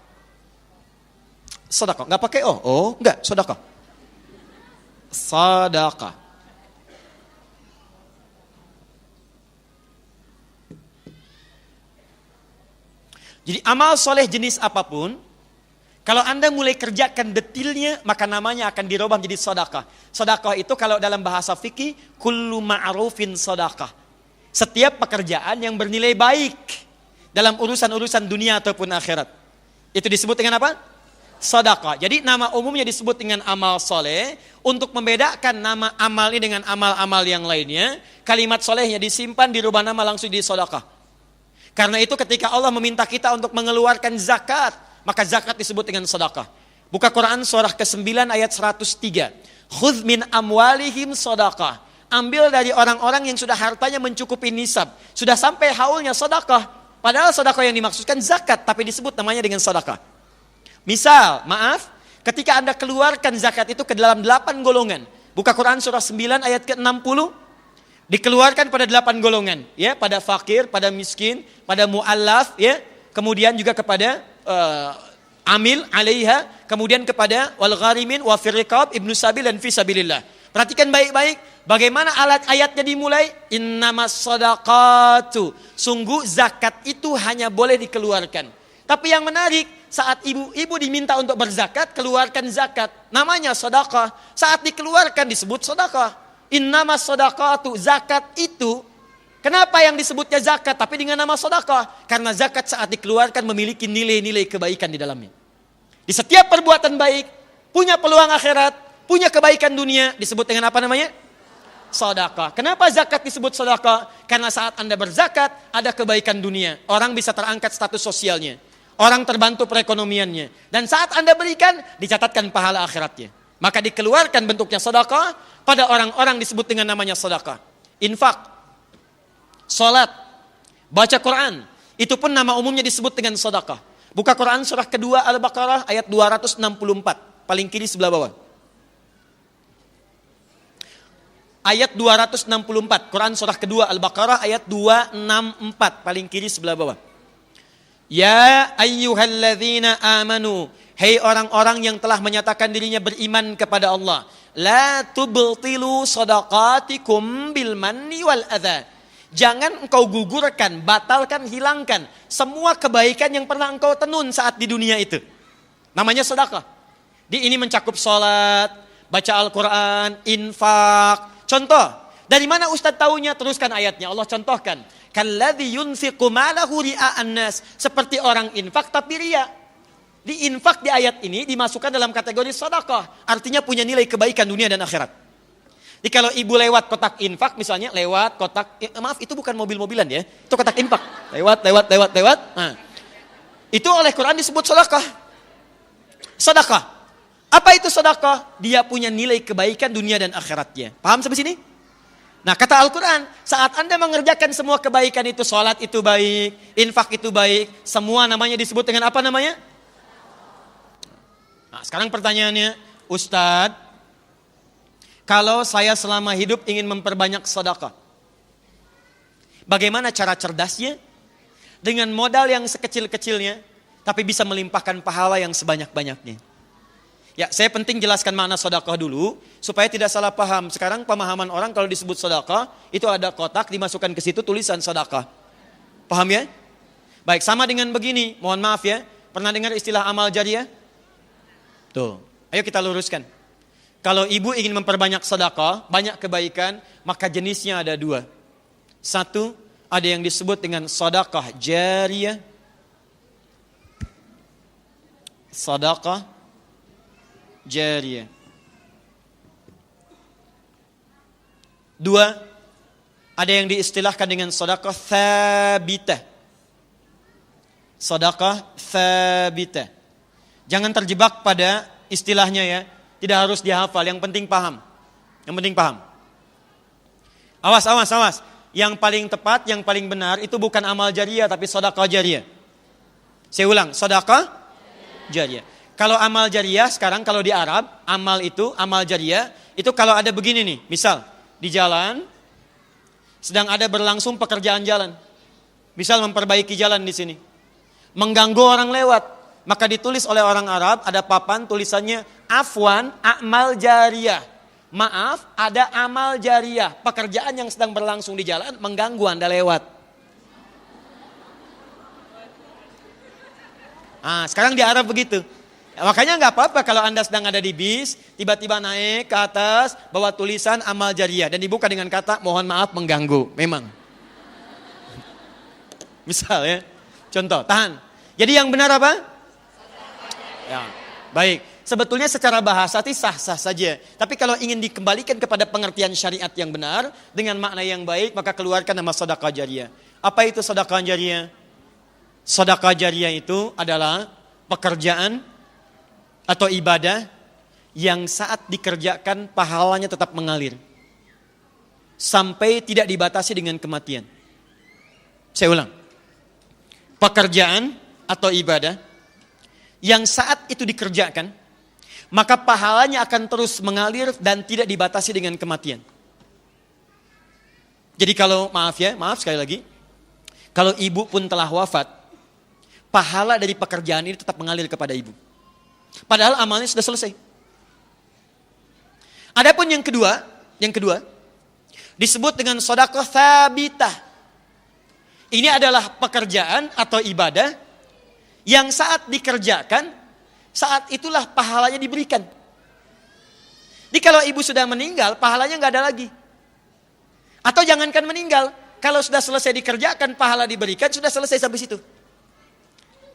Sedekah, nggak pakai enggak, sedekah. Sedekah. Jadi amal soleh jenis apapun, kalau Anda mulai kerjakan detailnya, maka namanya akan dirubah menjadi sedekah. Sedekah itu kalau dalam bahasa fikih, kullu ma'rufin sedekah. Setiap pekerjaan yang bernilai baik dalam urusan-urusan dunia ataupun akhirat. Itu disebut dengan apa? Sedekah. Jadi nama umumnya disebut dengan amal soleh. Untuk membedakan nama amal ini dengan amal-amal yang lainnya, kalimat solehnya disimpan, dirubah nama langsung di sedekah. Karena itu ketika Allah meminta kita untuk mengeluarkan zakat, maka zakat disebut dengan sedekah. Buka Quran surah ke-9 ayat 103. Khudz min amwalihim sedekah. Ambil dari orang-orang yang sudah hartanya mencukupi nisab, sudah sampai haulnya sedekah. Padahal sedekah yang dimaksudkan zakat, tapi disebut namanya dengan sedekah. Misal, ketika Anda keluarkan zakat itu ke dalam 8 golongan. Buka Quran surah 9 ayat ke-60. Dikeluarkan pada 8 golongan, ya, pada fakir, pada miskin, pada mu'allaf, ya, kemudian juga kepada amil alaiha, kemudian kepada wal gharimin wa fir riqab, ibnu sabil dan fi sabilillah. Perhatikan baik-baik bagaimana ayatnya dimulai, innamas shadaqatu. Sungguh zakat itu hanya boleh dikeluarkan. Tapi yang menarik, saat ibu diminta untuk berzakat, keluarkan zakat. Namanya sedekah. Saat dikeluarkan disebut sedekah. Innamas shadaqatu, zakat itu. Kenapa yang disebutnya zakat tapi dengan nama sedekah? Karena zakat saat dikeluarkan memiliki nilai-nilai kebaikan di dalamnya. Di setiap perbuatan baik, punya peluang akhirat, punya kebaikan dunia, disebut dengan apa namanya? Sedekah. Kenapa zakat disebut sedekah? Karena saat Anda berzakat, ada kebaikan dunia. Orang bisa terangkat status sosialnya. Orang terbantu perekonomiannya. Dan saat Anda berikan, dicatatkan pahala akhiratnya. Maka dikeluarkan bentuknya sedekah, pada orang-orang disebut dengan namanya sedekah. Infak, salat, baca Quran, itu pun nama umumnya disebut dengan sedekah. Buka Quran surah kedua Al-Baqarah ayat 264, paling kiri sebelah bawah. Ayat 264, Quran surah kedua Al-Baqarah ayat 264, paling kiri sebelah bawah. Ya ayyuhalladzina amanu, hei orang-orang yang telah menyatakan dirinya beriman kepada Allah, la tubtilu shadaqatikum bil manni wal adza. Jangan engkau gugurkan, batalkan, hilangkan semua kebaikan yang pernah engkau tenun saat di dunia itu. Namanya sedekah. Ini mencakup sholat, baca Al-Quran, infak. Contoh, Dari mana Ustaz taunya? Teruskan ayatnya. Allah contohkan. Kalladzi yunfiqu malahu ria'an nas. Seperti orang infak tapi riya. Di infak di ayat ini dimasukkan dalam kategori sedekah. Artinya punya nilai kebaikan dunia dan akhirat. Jadi kalau ibu lewat kotak infak misalnya, lewat kotak, maaf itu bukan mobil-mobilan ya. Itu kotak infak. Lewat. Nah, itu oleh Quran disebut sedekah. Sedekah. Apa itu sedekah? Dia punya nilai kebaikan dunia dan akhiratnya. Paham sampai sini? Nah kata Al-Quran, saat Anda mengerjakan semua kebaikan itu, sholat itu baik, infak itu baik, semua namanya disebut dengan apa namanya? Nah sekarang pertanyaannya, Ustadz, kalau saya selama hidup ingin memperbanyak sedekah, bagaimana cara cerdasnya? Dengan modal yang sekecil-kecilnya, tapi bisa melimpahkan pahala yang sebanyak-banyaknya. Ya, saya penting jelaskan makna sedekah dulu supaya tidak salah paham. Sekarang pemahaman orang kalau disebut sedekah itu ada kotak dimasukkan ke situ tulisan sedekah. Paham ya? Baik, sama dengan begini. Mohon maaf ya. Pernah dengar istilah amal jariah? Tuh. Ayo kita luruskan. Kalau ibu ingin memperbanyak sedekah, banyak kebaikan, maka jenisnya ada dua. Satu, ada yang disebut dengan sedekah jariah. Sedekah jariah. Dua, ada yang diistilahkan dengan sedekah tsabitah. Sedekah tsabitah. Jangan terjebak pada istilahnya ya. Tidak harus dihafal, yang penting paham. Yang penting paham. Awas. Yang paling tepat, yang paling benar itu bukan amal jariah tapi sedekah jariah. Saya ulang, sedekah jariah. Kalau amal jariah sekarang kalau di Arab, amal jariah itu kalau ada begini nih, misal di jalan sedang ada berlangsung pekerjaan jalan. Misal memperbaiki jalan di sini. Mengganggu orang lewat, maka ditulis oleh orang Arab ada papan tulisannya afwan amal jariah. Maaf, ada amal jariah, pekerjaan yang sedang berlangsung di jalan mengganggu Anda lewat. Nah, sekarang di Arab begitu. Makanya nggak apa-apa kalau Anda sedang ada di bis, tiba-tiba naik ke atas, bawa tulisan amal jariah dan dibuka dengan kata mohon maaf mengganggu. Memang. Misal ya, contoh, tahan. Jadi yang benar apa? Ya, baik. Sebetulnya secara bahasa itu sah-sah saja. Tapi kalau ingin dikembalikan kepada pengertian syariat yang benar, dengan makna yang baik, maka keluarkan nama sedekah jariah. Apa itu sedekah jariah? Sedekah jariah itu adalah pekerjaan atau ibadah yang saat dikerjakan pahalanya tetap mengalir. Sampai tidak dibatasi dengan kematian. Saya ulang. Pekerjaan atau ibadah yang saat itu dikerjakan, maka pahalanya akan terus mengalir dan tidak dibatasi dengan kematian. Jadi kalau, maaf sekali lagi, kalau ibu pun telah wafat, pahala dari pekerjaan ini tetap mengalir kepada ibu. Padahal amalnya sudah selesai. Adapun yang kedua disebut dengan sedekah tsabitah. Ini adalah pekerjaan atau ibadah yang saat dikerjakan, saat itulah pahalanya diberikan. Jadi kalau ibu sudah meninggal, pahalanya nggak ada lagi. Atau jangankan meninggal, kalau sudah selesai dikerjakan, pahala diberikan, sudah selesai sampai situ.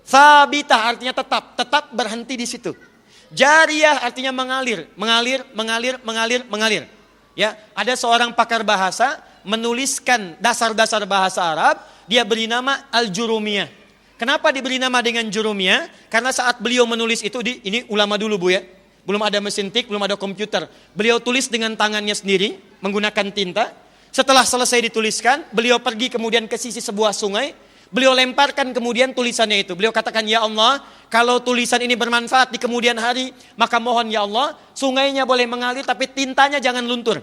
Tsabitah artinya tetap berhenti di situ. Jariah artinya mengalir. Ya, ada seorang pakar bahasa menuliskan dasar-dasar bahasa Arab, dia beri nama Al-Jurumiyah. Kenapa diberi nama dengan Jurumiyah? Karena saat beliau menulis itu, ini ulama dulu Bu ya, belum ada mesin tik, belum ada komputer. Beliau tulis dengan tangannya sendiri, menggunakan tinta. Setelah selesai dituliskan, beliau pergi kemudian ke sisi sebuah sungai. Beliau lemparkan kemudian tulisannya itu. Beliau katakan, ya Allah, kalau tulisan ini bermanfaat di kemudian hari, maka mohon ya Allah, sungainya boleh mengalir tapi tintanya jangan luntur.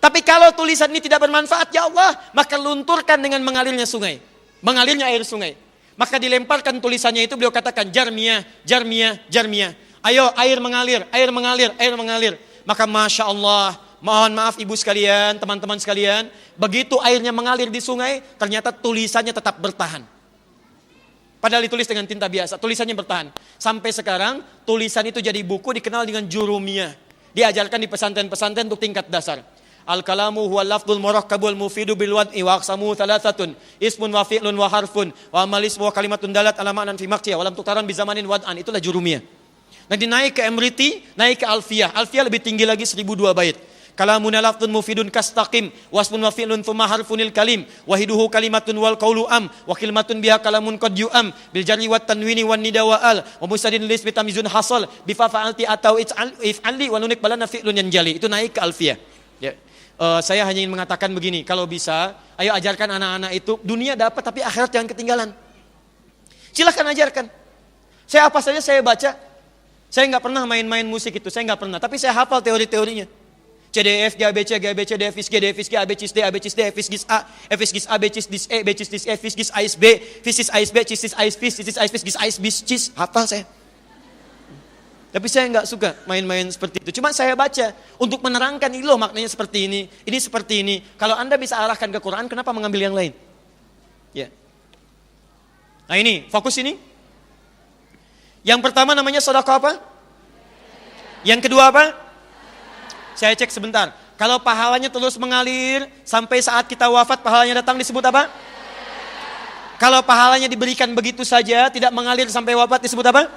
Tapi kalau tulisan ini tidak bermanfaat ya Allah, maka lunturkan dengan mengalirnya sungai. Mengalirnya air sungai. Maka dilemparkan tulisannya itu, beliau katakan, jarmiyah. Ayo air mengalir. Maka Masya Allah, mohon maaf ibu sekalian, teman-teman sekalian, begitu airnya mengalir di sungai, ternyata tulisannya tetap bertahan. Padahal ditulis dengan tinta biasa, tulisannya bertahan. Sampai sekarang, tulisan itu jadi buku dikenal dengan Jurumiyah. Diajarkan di pesantren-pesantren untuk tingkat dasar. Al-kalamu huwa lafdul murakkabul mufidu bil wad'i wa aqsamu thalathatun ismun wa fi'lun wa harfun wa amal ismu wa kalimatun dalat ala ma'nan fi maqtiya wa lam tuqtaran bi zamanin wad'an. Itulah jurumiyah. Nanti naik ke Emriti, naik ke Alfiyah. Alfiyah lebih tinggi lagi 1002 bait. Kalamuna lafdun mufidun kastaqim wasmun wa fi'lun thumma harfunil kalim wahiduhu kalimatun wal qawlu am wa kalimatun biha kalamun qad yu'am bil jarri wat tanwini wan nida wa al wa musadin lis bitamizun hasal bi fa fa'alti atau if'ali wa nunik balana fi'lun yanjali. Itu naik ke Alfiyah. Ya. Saya hanya ingin mengatakan begini, kalau bisa, ayo ajarkan anak-anak itu, dunia dapat tapi akhirat jangan ketinggalan. Silakan ajarkan. Saya apa saja saya baca. Saya nggak pernah main-main musik itu, saya nggak pernah. Tapi saya hafal teori-teorinya. CDF, GABC, GABC, DFIS, G, DFIS, G, ABCIS, D, ABCIS, D, FIS, GIS A, FIS, GIS A, BCIS, DIS E, BCIS, DIS E, FIS, GIS, AIS B, FISIS, AIS B, CISIS, AIS FIS, CISIS, AIS FIS, GIS, AIS BIS, CIS. Hafal saya. Tapi saya nggak suka main-main seperti itu. Cuma saya baca untuk menerangkan ini loh maknanya seperti ini seperti ini. Kalau Anda bisa arahkan ke Quran, kenapa mengambil yang lain? Ya. Nah ini, fokus ini. Yang pertama namanya sedekah apa? Yang kedua apa? Saya cek sebentar. Kalau pahalanya terus mengalir sampai saat kita wafat, pahalanya datang disebut apa? Kalau pahalanya diberikan begitu saja, tidak mengalir sampai wafat, disebut apa?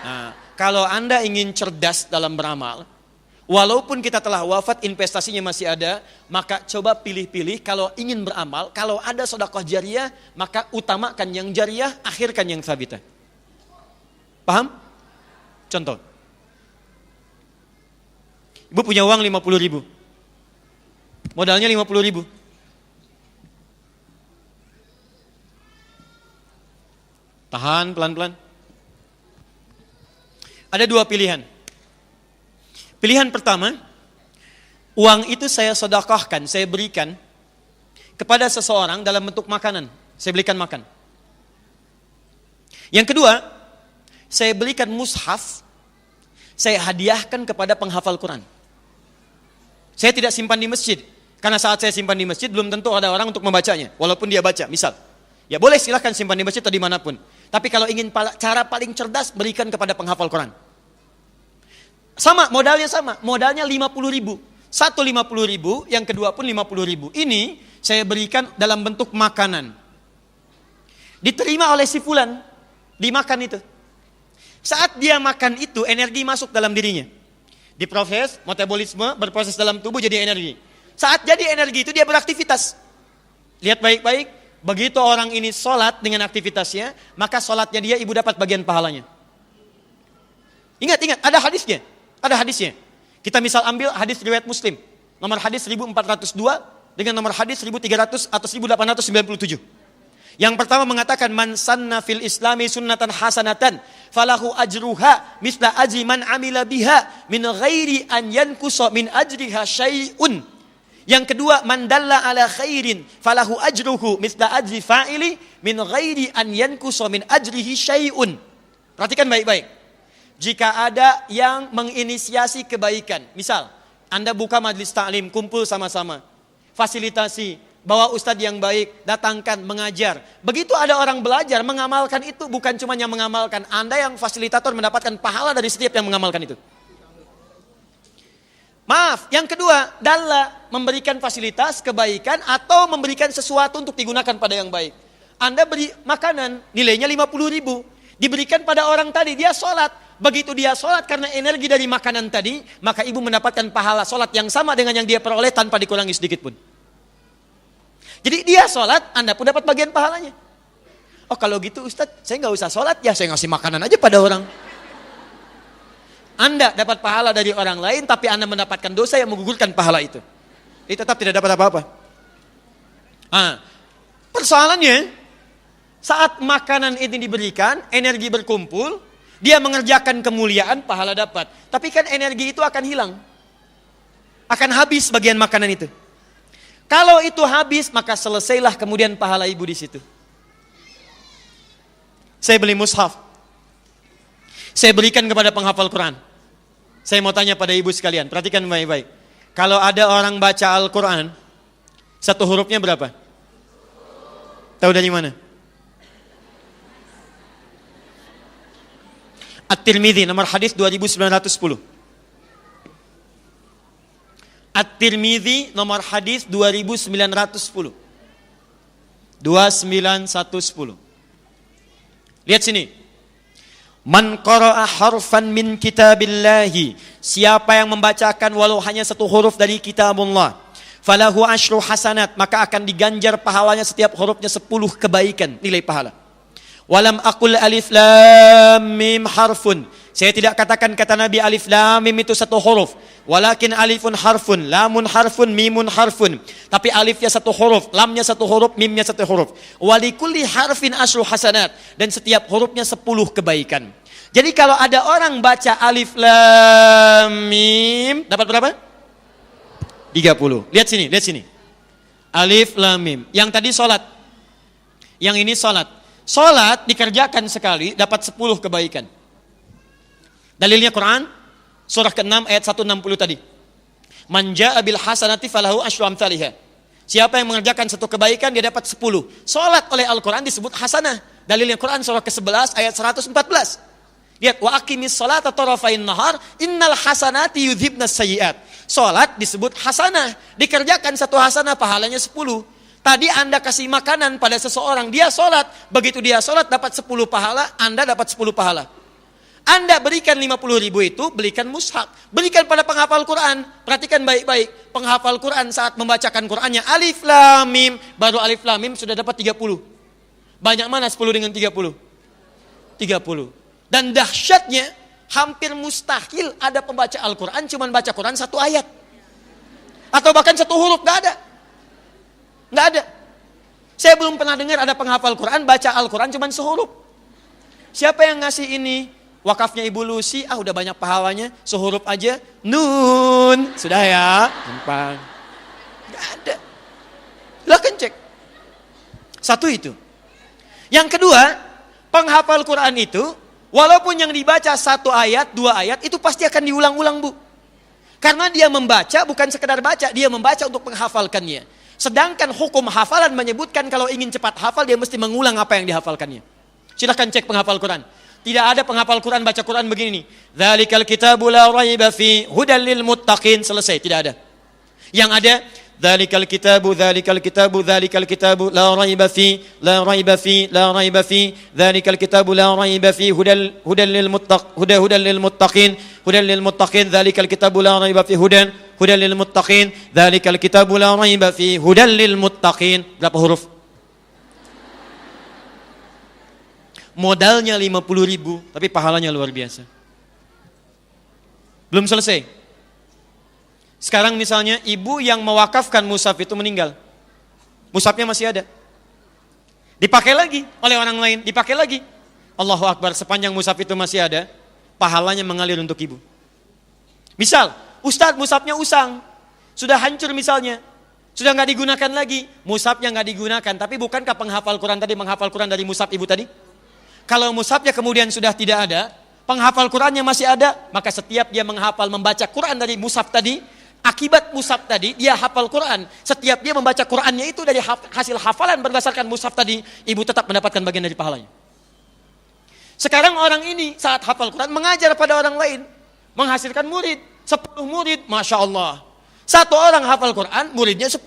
Nah, kalau Anda ingin cerdas dalam beramal, walaupun kita telah wafat, investasinya masih ada, maka coba pilih-pilih kalau ingin beramal, kalau ada sedekah jariyah, maka utamakan yang jariyah, akhirkan yang thabitah. Paham? Contoh. Ibu punya uang 50.000. Modalnya 50.000. Tahan pelan-pelan. Ada dua pilihan. Pilihan pertama, uang itu saya sedekahkan, saya berikan kepada seseorang dalam bentuk makanan. Saya belikan makan. Yang kedua, saya belikan mushaf, saya hadiahkan kepada penghafal Quran. Saya tidak simpan di masjid, karena saat saya simpan di masjid belum tentu ada orang untuk membacanya, walaupun dia baca, misal. Ya boleh silahkan simpan di masjid atau dimanapun. Tapi kalau ingin cara paling cerdas, berikan kepada penghafal Quran. Sama, modalnya 50.000. Satu 50.000, yang kedua pun 50.000. Ini saya berikan dalam bentuk makanan. Diterima oleh si fulan, dimakan itu. Saat dia makan itu, energi masuk dalam dirinya. Diproses, metabolisme, berproses dalam tubuh jadi energi. Saat jadi energi itu dia beraktivitas. Lihat baik-baik, begitu orang ini sholat dengan aktivitasnya, maka sholatnya dia ibu dapat bagian pahalanya. Ingat, ada hadisnya. Ada hadisnya. Kita misal ambil hadis riwayat Muslim. Nomor hadis 1402 dengan nomor hadis 1300 atau 1897. Yang pertama mengatakan man sanna fil islami sunnatan hasanatan falahu ajruha misla ajri man amila biha min ghairi an yankusa min ajriha syai'un. Yang kedua man dalla ala khairin falahu ajruhu misla ajri fa'ili min ghairi an yankusa min ajrihi syai'un. Perhatikan baik-baik. Jika ada yang menginisiasi kebaikan, misal Anda buka majlis ta'lim, kumpul sama-sama, fasilitasi, bawa ustadz yang baik, datangkan, mengajar. Begitu ada orang belajar, mengamalkan itu bukan cuma yang mengamalkan. Anda yang fasilitator mendapatkan pahala dari setiap yang mengamalkan itu. Maaf, yang kedua, dalla, memberikan fasilitas, kebaikan, atau memberikan sesuatu untuk digunakan pada yang baik. Anda beri makanan, nilainya 50.000. Diberikan pada orang tadi, dia sholat. Begitu dia sholat karena energi dari makanan tadi, maka ibu mendapatkan pahala sholat yang sama dengan yang dia peroleh tanpa dikurangi sedikit pun. Jadi dia sholat, Anda pun dapat bagian pahalanya. Oh kalau gitu Ustadz, saya nggak usah sholat ya, saya ngasih makanan aja pada orang. Anda dapat pahala dari orang lain, tapi Anda mendapatkan dosa yang menggugurkan pahala itu. Itu tetap tidak dapat apa-apa. Persoalannya, saat makanan ini diberikan, energi berkumpul, dia mengerjakan kemuliaan, pahala dapat. Tapi kan energi itu akan hilang. Akan habis bagian makanan itu. Kalau itu habis, maka selesailah kemudian pahala ibu di situ. Saya beli mushaf. Saya berikan kepada penghafal Quran. Saya mau tanya pada ibu sekalian, perhatikan baik-baik. Kalau ada orang baca Al-Quran, satu hurufnya berapa? Tahu dari mana? At-Tirmidzi nomor hadis 2910. At-Tirmidzi nomor hadis 2910. 29110. Lihat sini. Man qara'a harfan min kitabillahi, siapa yang membacakan walau hanya satu huruf dari kitabullah, falahu asyru hasanat, maka akan diganjar pahalanya setiap hurufnya 10 kebaikan nilai pahala. Walam aqul alif lam mim harfun, saya tidak katakan kata Nabi alif lam mim itu satu huruf, walakin alifun harfun, lamun harfun, mimun harfun, tapi alifnya satu huruf, lamnya satu huruf, mimnya satu huruf. Walikulli harfin asyru hasanat, dan setiap hurufnya 10 kebaikan. Jadi kalau ada orang baca alif lam mim, dapat berapa? 30. Lihat sini. Alif lam mim. Yang tadi salat. Yang ini salat. Salat dikerjakan sekali dapat 10 kebaikan. Dalilnya Quran surah ke-6 ayat 160 tadi. Man jaa bil hasanati falahu asyru amsalihha. Siapa yang mengerjakan satu kebaikan dia dapat 10. Salat oleh Al-Qur'an disebut hasanah. Dalilnya Quran surah ke-11 ayat 114. Lihat, wa aqimis salata tarafain nahar innal hasanati yudhibnas sayyiat. Salat disebut hasanah, dikerjakan satu hasanah pahalanya 10. Tadi Anda kasih makanan pada seseorang, dia salat, begitu dia salat dapat 10 pahala, Anda dapat 10 pahala. Anda berikan 50.000 itu, belikan mushaf, berikan pada penghafal Quran. Perhatikan baik-baik, penghafal Quran saat membacakan Qurannya alif lam mim, baru alif lam mim sudah dapat 30. Banyak mana 10 dengan 30? 30. Dan dahsyatnya, hampir mustahil ada pembaca Al-Quran cuman baca Quran satu ayat. Atau bahkan satu huruf, gak ada. Gak ada. Saya belum pernah dengar ada penghafal Quran baca Al-Quran cuman sehuruf. Siapa yang ngasih ini? Wakafnya Ibu Lucy, udah banyak pahalanya, sehuruf aja. Nun, sudah ya. Gampang. Gak ada. Silahkan cek. Satu itu. Yang kedua, penghafal Quran itu, walaupun yang dibaca satu ayat, 2 ayat, itu pasti akan diulang-ulang, Bu. Karena dia membaca, bukan sekedar baca, dia membaca untuk menghafalkannya. Sedangkan hukum hafalan menyebutkan kalau ingin cepat hafal, dia mesti mengulang apa yang dihafalkannya. Silahkan cek penghafal Quran. Tidak ada penghafal Quran baca Quran begini. Dzalikal kitabu la raiba fi hudal lil muttaqin. Selesai, tidak ada. Yang ada dzalikal kitabu la raiba fi dzalikal kitabu la raiba fi hudal lil muttaqin dzalikal kitabu la raiba fi hudal lil muttaqin dzalikal kitabu la raiba fi hudal lil muttaqin. Berapa huruf? Modalnya 50.000, tapi pahalanya luar biasa. Belum selesai. Sekarang misalnya ibu yang mewakafkan mushaf itu meninggal. Mushafnya masih ada. Dipakai lagi oleh orang lain, dipakai lagi. Allahu Akbar, sepanjang mushaf itu masih ada, pahalanya mengalir untuk ibu. Misal, Ustadz mushafnya usang, sudah hancur misalnya, sudah nggak digunakan lagi, mushafnya nggak digunakan, tapi bukankah penghafal Quran tadi menghafal Quran dari mushaf ibu tadi? Kalau mushafnya kemudian sudah tidak ada, penghafal Qurannya masih ada, maka setiap dia menghafal membaca Quran dari mushaf tadi, akibat mushaf tadi dia hafal Quran. Setiap dia membaca Qurannya itu dari hasil hafalan berdasarkan mushaf tadi, ibu tetap mendapatkan bagian dari pahalanya. Sekarang orang ini saat hafal Quran mengajar pada orang lain, menghasilkan murid, 10 murid, Masya Allah. Satu orang hafal Quran, muridnya 10.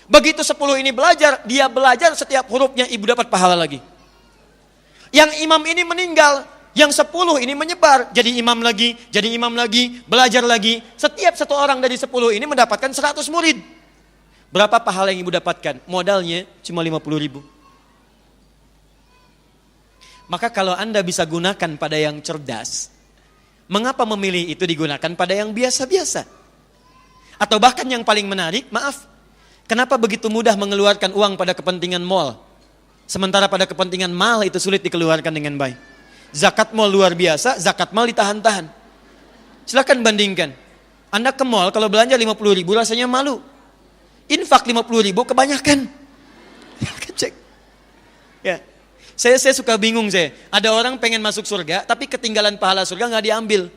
Begitu 10 ini belajar, dia belajar setiap hurufnya, ibu dapat pahala lagi. Yang imam ini meninggal, yang 10 ini menyebar, jadi imam lagi, belajar lagi. Setiap satu orang dari 10 ini mendapatkan 100 murid. Berapa pahala yang ibu dapatkan? Modalnya cuma 50.000. Maka kalau Anda bisa gunakan pada yang cerdas, mengapa memilih itu digunakan pada yang biasa-biasa? Atau bahkan yang paling menarik, maaf, kenapa begitu mudah mengeluarkan uang pada kepentingan mal? Sementara pada kepentingan mal itu sulit dikeluarkan dengan baik. Zakat mal luar biasa, zakat mal ditahan-tahan. Silakan bandingkan. Anda ke mal kalau belanja 50.000 rasanya malu. Infak 50.000 kebanyakan. Cek. Ya. Saya suka bingung saya. Ada orang pengen masuk surga tapi ketinggalan pahala surga nggak diambil.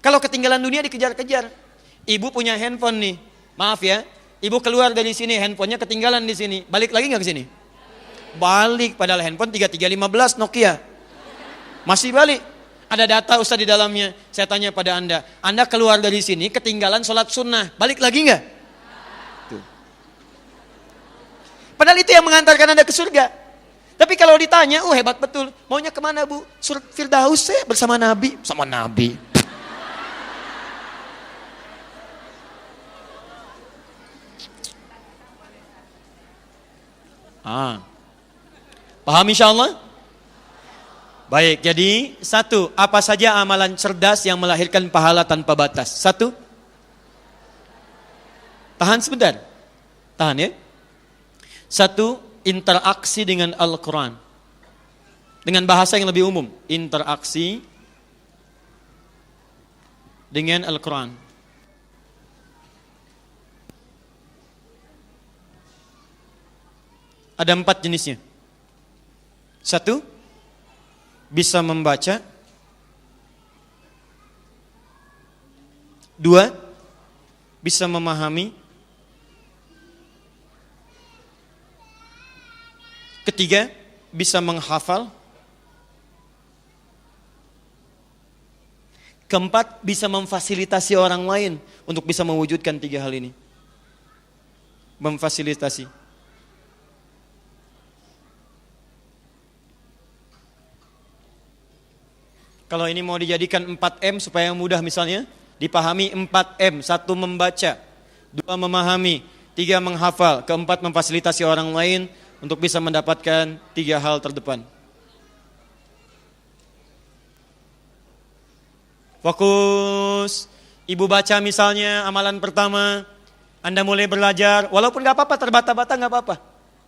Kalau ketinggalan dunia dikejar-kejar. Ibu punya handphone nih. Maaf ya. Ibu keluar dari sini handphonenya ketinggalan di sini. Balik lagi nggak ke sini? Balik, padahal handphone 3315 Nokia. Masih balik. Ada data Ustaz di dalamnya. Saya tanya pada Anda keluar dari sini ketinggalan sholat sunnah, balik lagi nggak? Tuh. Padahal itu yang mengantarkan Anda ke surga. Tapi kalau ditanya, hebat betul. Maunya kemana Bu? Surga Firdaus saya bersama Nabi. Sama Nabi. Paham insya Allah? Baik, jadi satu, apa saja amalan cerdas yang melahirkan pahala tanpa batas? Satu, tahan sebentar. Tahan ya. Satu, interaksi dengan Al-Quran. Dengan bahasa yang lebih umum, interaksi dengan Al-Quran. Ada 4 jenisnya. Satu, bisa membaca. 2, bisa memahami. 3, bisa menghafal. 4, bisa memfasilitasi orang lain untuk bisa mewujudkan 3 hal ini. Memfasilitasi. Kalau ini mau dijadikan 4M supaya mudah misalnya, dipahami 4M. 1, membaca. 2, memahami. 3, menghafal. 4, memfasilitasi orang lain untuk bisa mendapatkan 3 hal terdepan. Fokus. Ibu baca misalnya amalan pertama, Anda mulai belajar, walaupun gak apa-apa, terbata-bata gak apa-apa.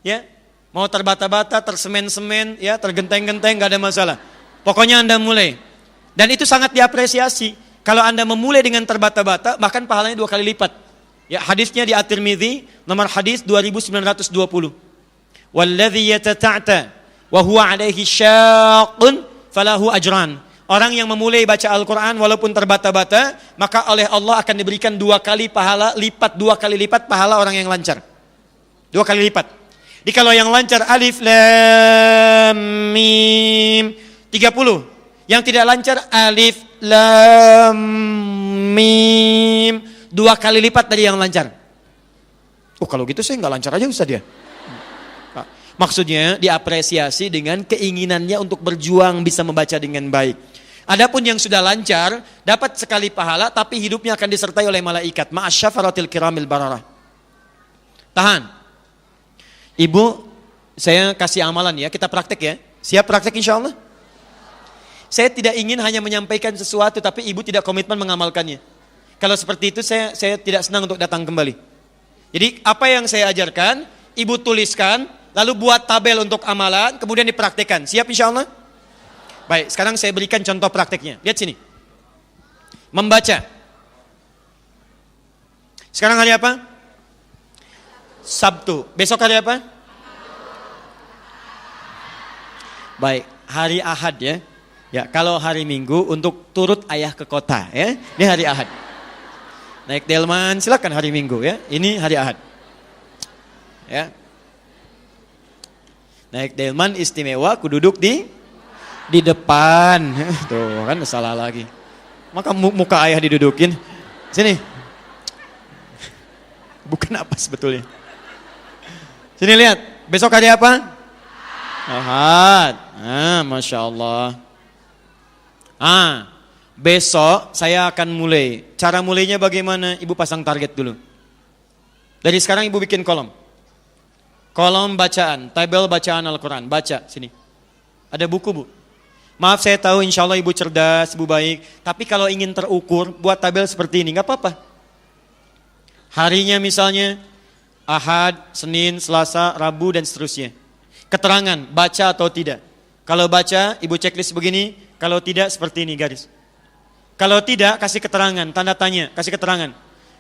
Ya, mau terbata-bata, tersemen-semen, ya, tergenteng-genteng gak ada masalah. Pokoknya Anda mulai. Dan itu sangat diapresiasi. Kalau Anda memulai dengan terbata-bata, bahkan pahalanya 2 kali lipat. Ya, hadisnya di At-Tirmidzi, nomor hadis 2920. Walladzi yatata'ta wa huwa 'alaihi syaqqun falahu ajran. Orang yang memulai baca Al-Quran walaupun terbata-bata, maka oleh Allah akan diberikan 2 kali pahala lipat, 2 kali lipat pahala orang yang lancar. 2 kali lipat. Jadi kalau yang lancar alif lam mim 30. Yang tidak lancar alif lam mim 2 kali lipat dari yang lancar. Kalau gitu saya nggak lancar aja Ustaz ya. Maksudnya diapresiasi dengan keinginannya untuk berjuang bisa membaca dengan baik. Adapun yang sudah lancar dapat sekali pahala tapi hidupnya akan disertai oleh malaikat. Ma'asyafaratil kiramil bararah. Tahan. Ibu, saya kasih amalan ya, kita praktek ya. Siap praktek insya Allah? Saya tidak ingin hanya menyampaikan sesuatu tapi ibu tidak komitmen mengamalkannya. Kalau seperti itu saya tidak senang untuk datang kembali. Jadi apa yang saya ajarkan, ibu tuliskan, lalu buat tabel untuk amalan, kemudian dipraktekkan. Siap insya Allah? Baik, sekarang saya berikan contoh prakteknya. Lihat sini. Membaca. Sekarang hari apa? Sabtu. Besok hari apa? Baik, hari Ahad ya. Ya, kalau hari Minggu untuk turut ayah ke kota ya. Ini hari Ahad. Naik delman silakan hari Minggu ya. Ini hari Ahad. Ya. Naik delman istimewa ku duduk di depan. Tuh kan salah lagi. Maka muka ayah didudukin. Sini. Bukan apa sebetulnya. Sini lihat. Besok hari apa? Ahad. Masya Allah. Besok saya akan mulai. Cara mulainya bagaimana? Ibu pasang target dulu. Dari sekarang ibu bikin kolom. Kolom bacaan, tabel bacaan Al-Quran. Baca, sini. Ada buku Bu. Maaf saya tahu insya Allah ibu cerdas, ibu baik. Tapi kalau ingin terukur, buat tabel seperti ini, gak apa-apa. Harinya misalnya, Ahad, Senin, Selasa, Rabu, dan seterusnya. Keterangan, baca atau tidak. Kalau baca, ibu checklist begini. Kalau tidak, seperti ini garis. Kalau tidak, kasih keterangan, tanda tanya, kasih keterangan.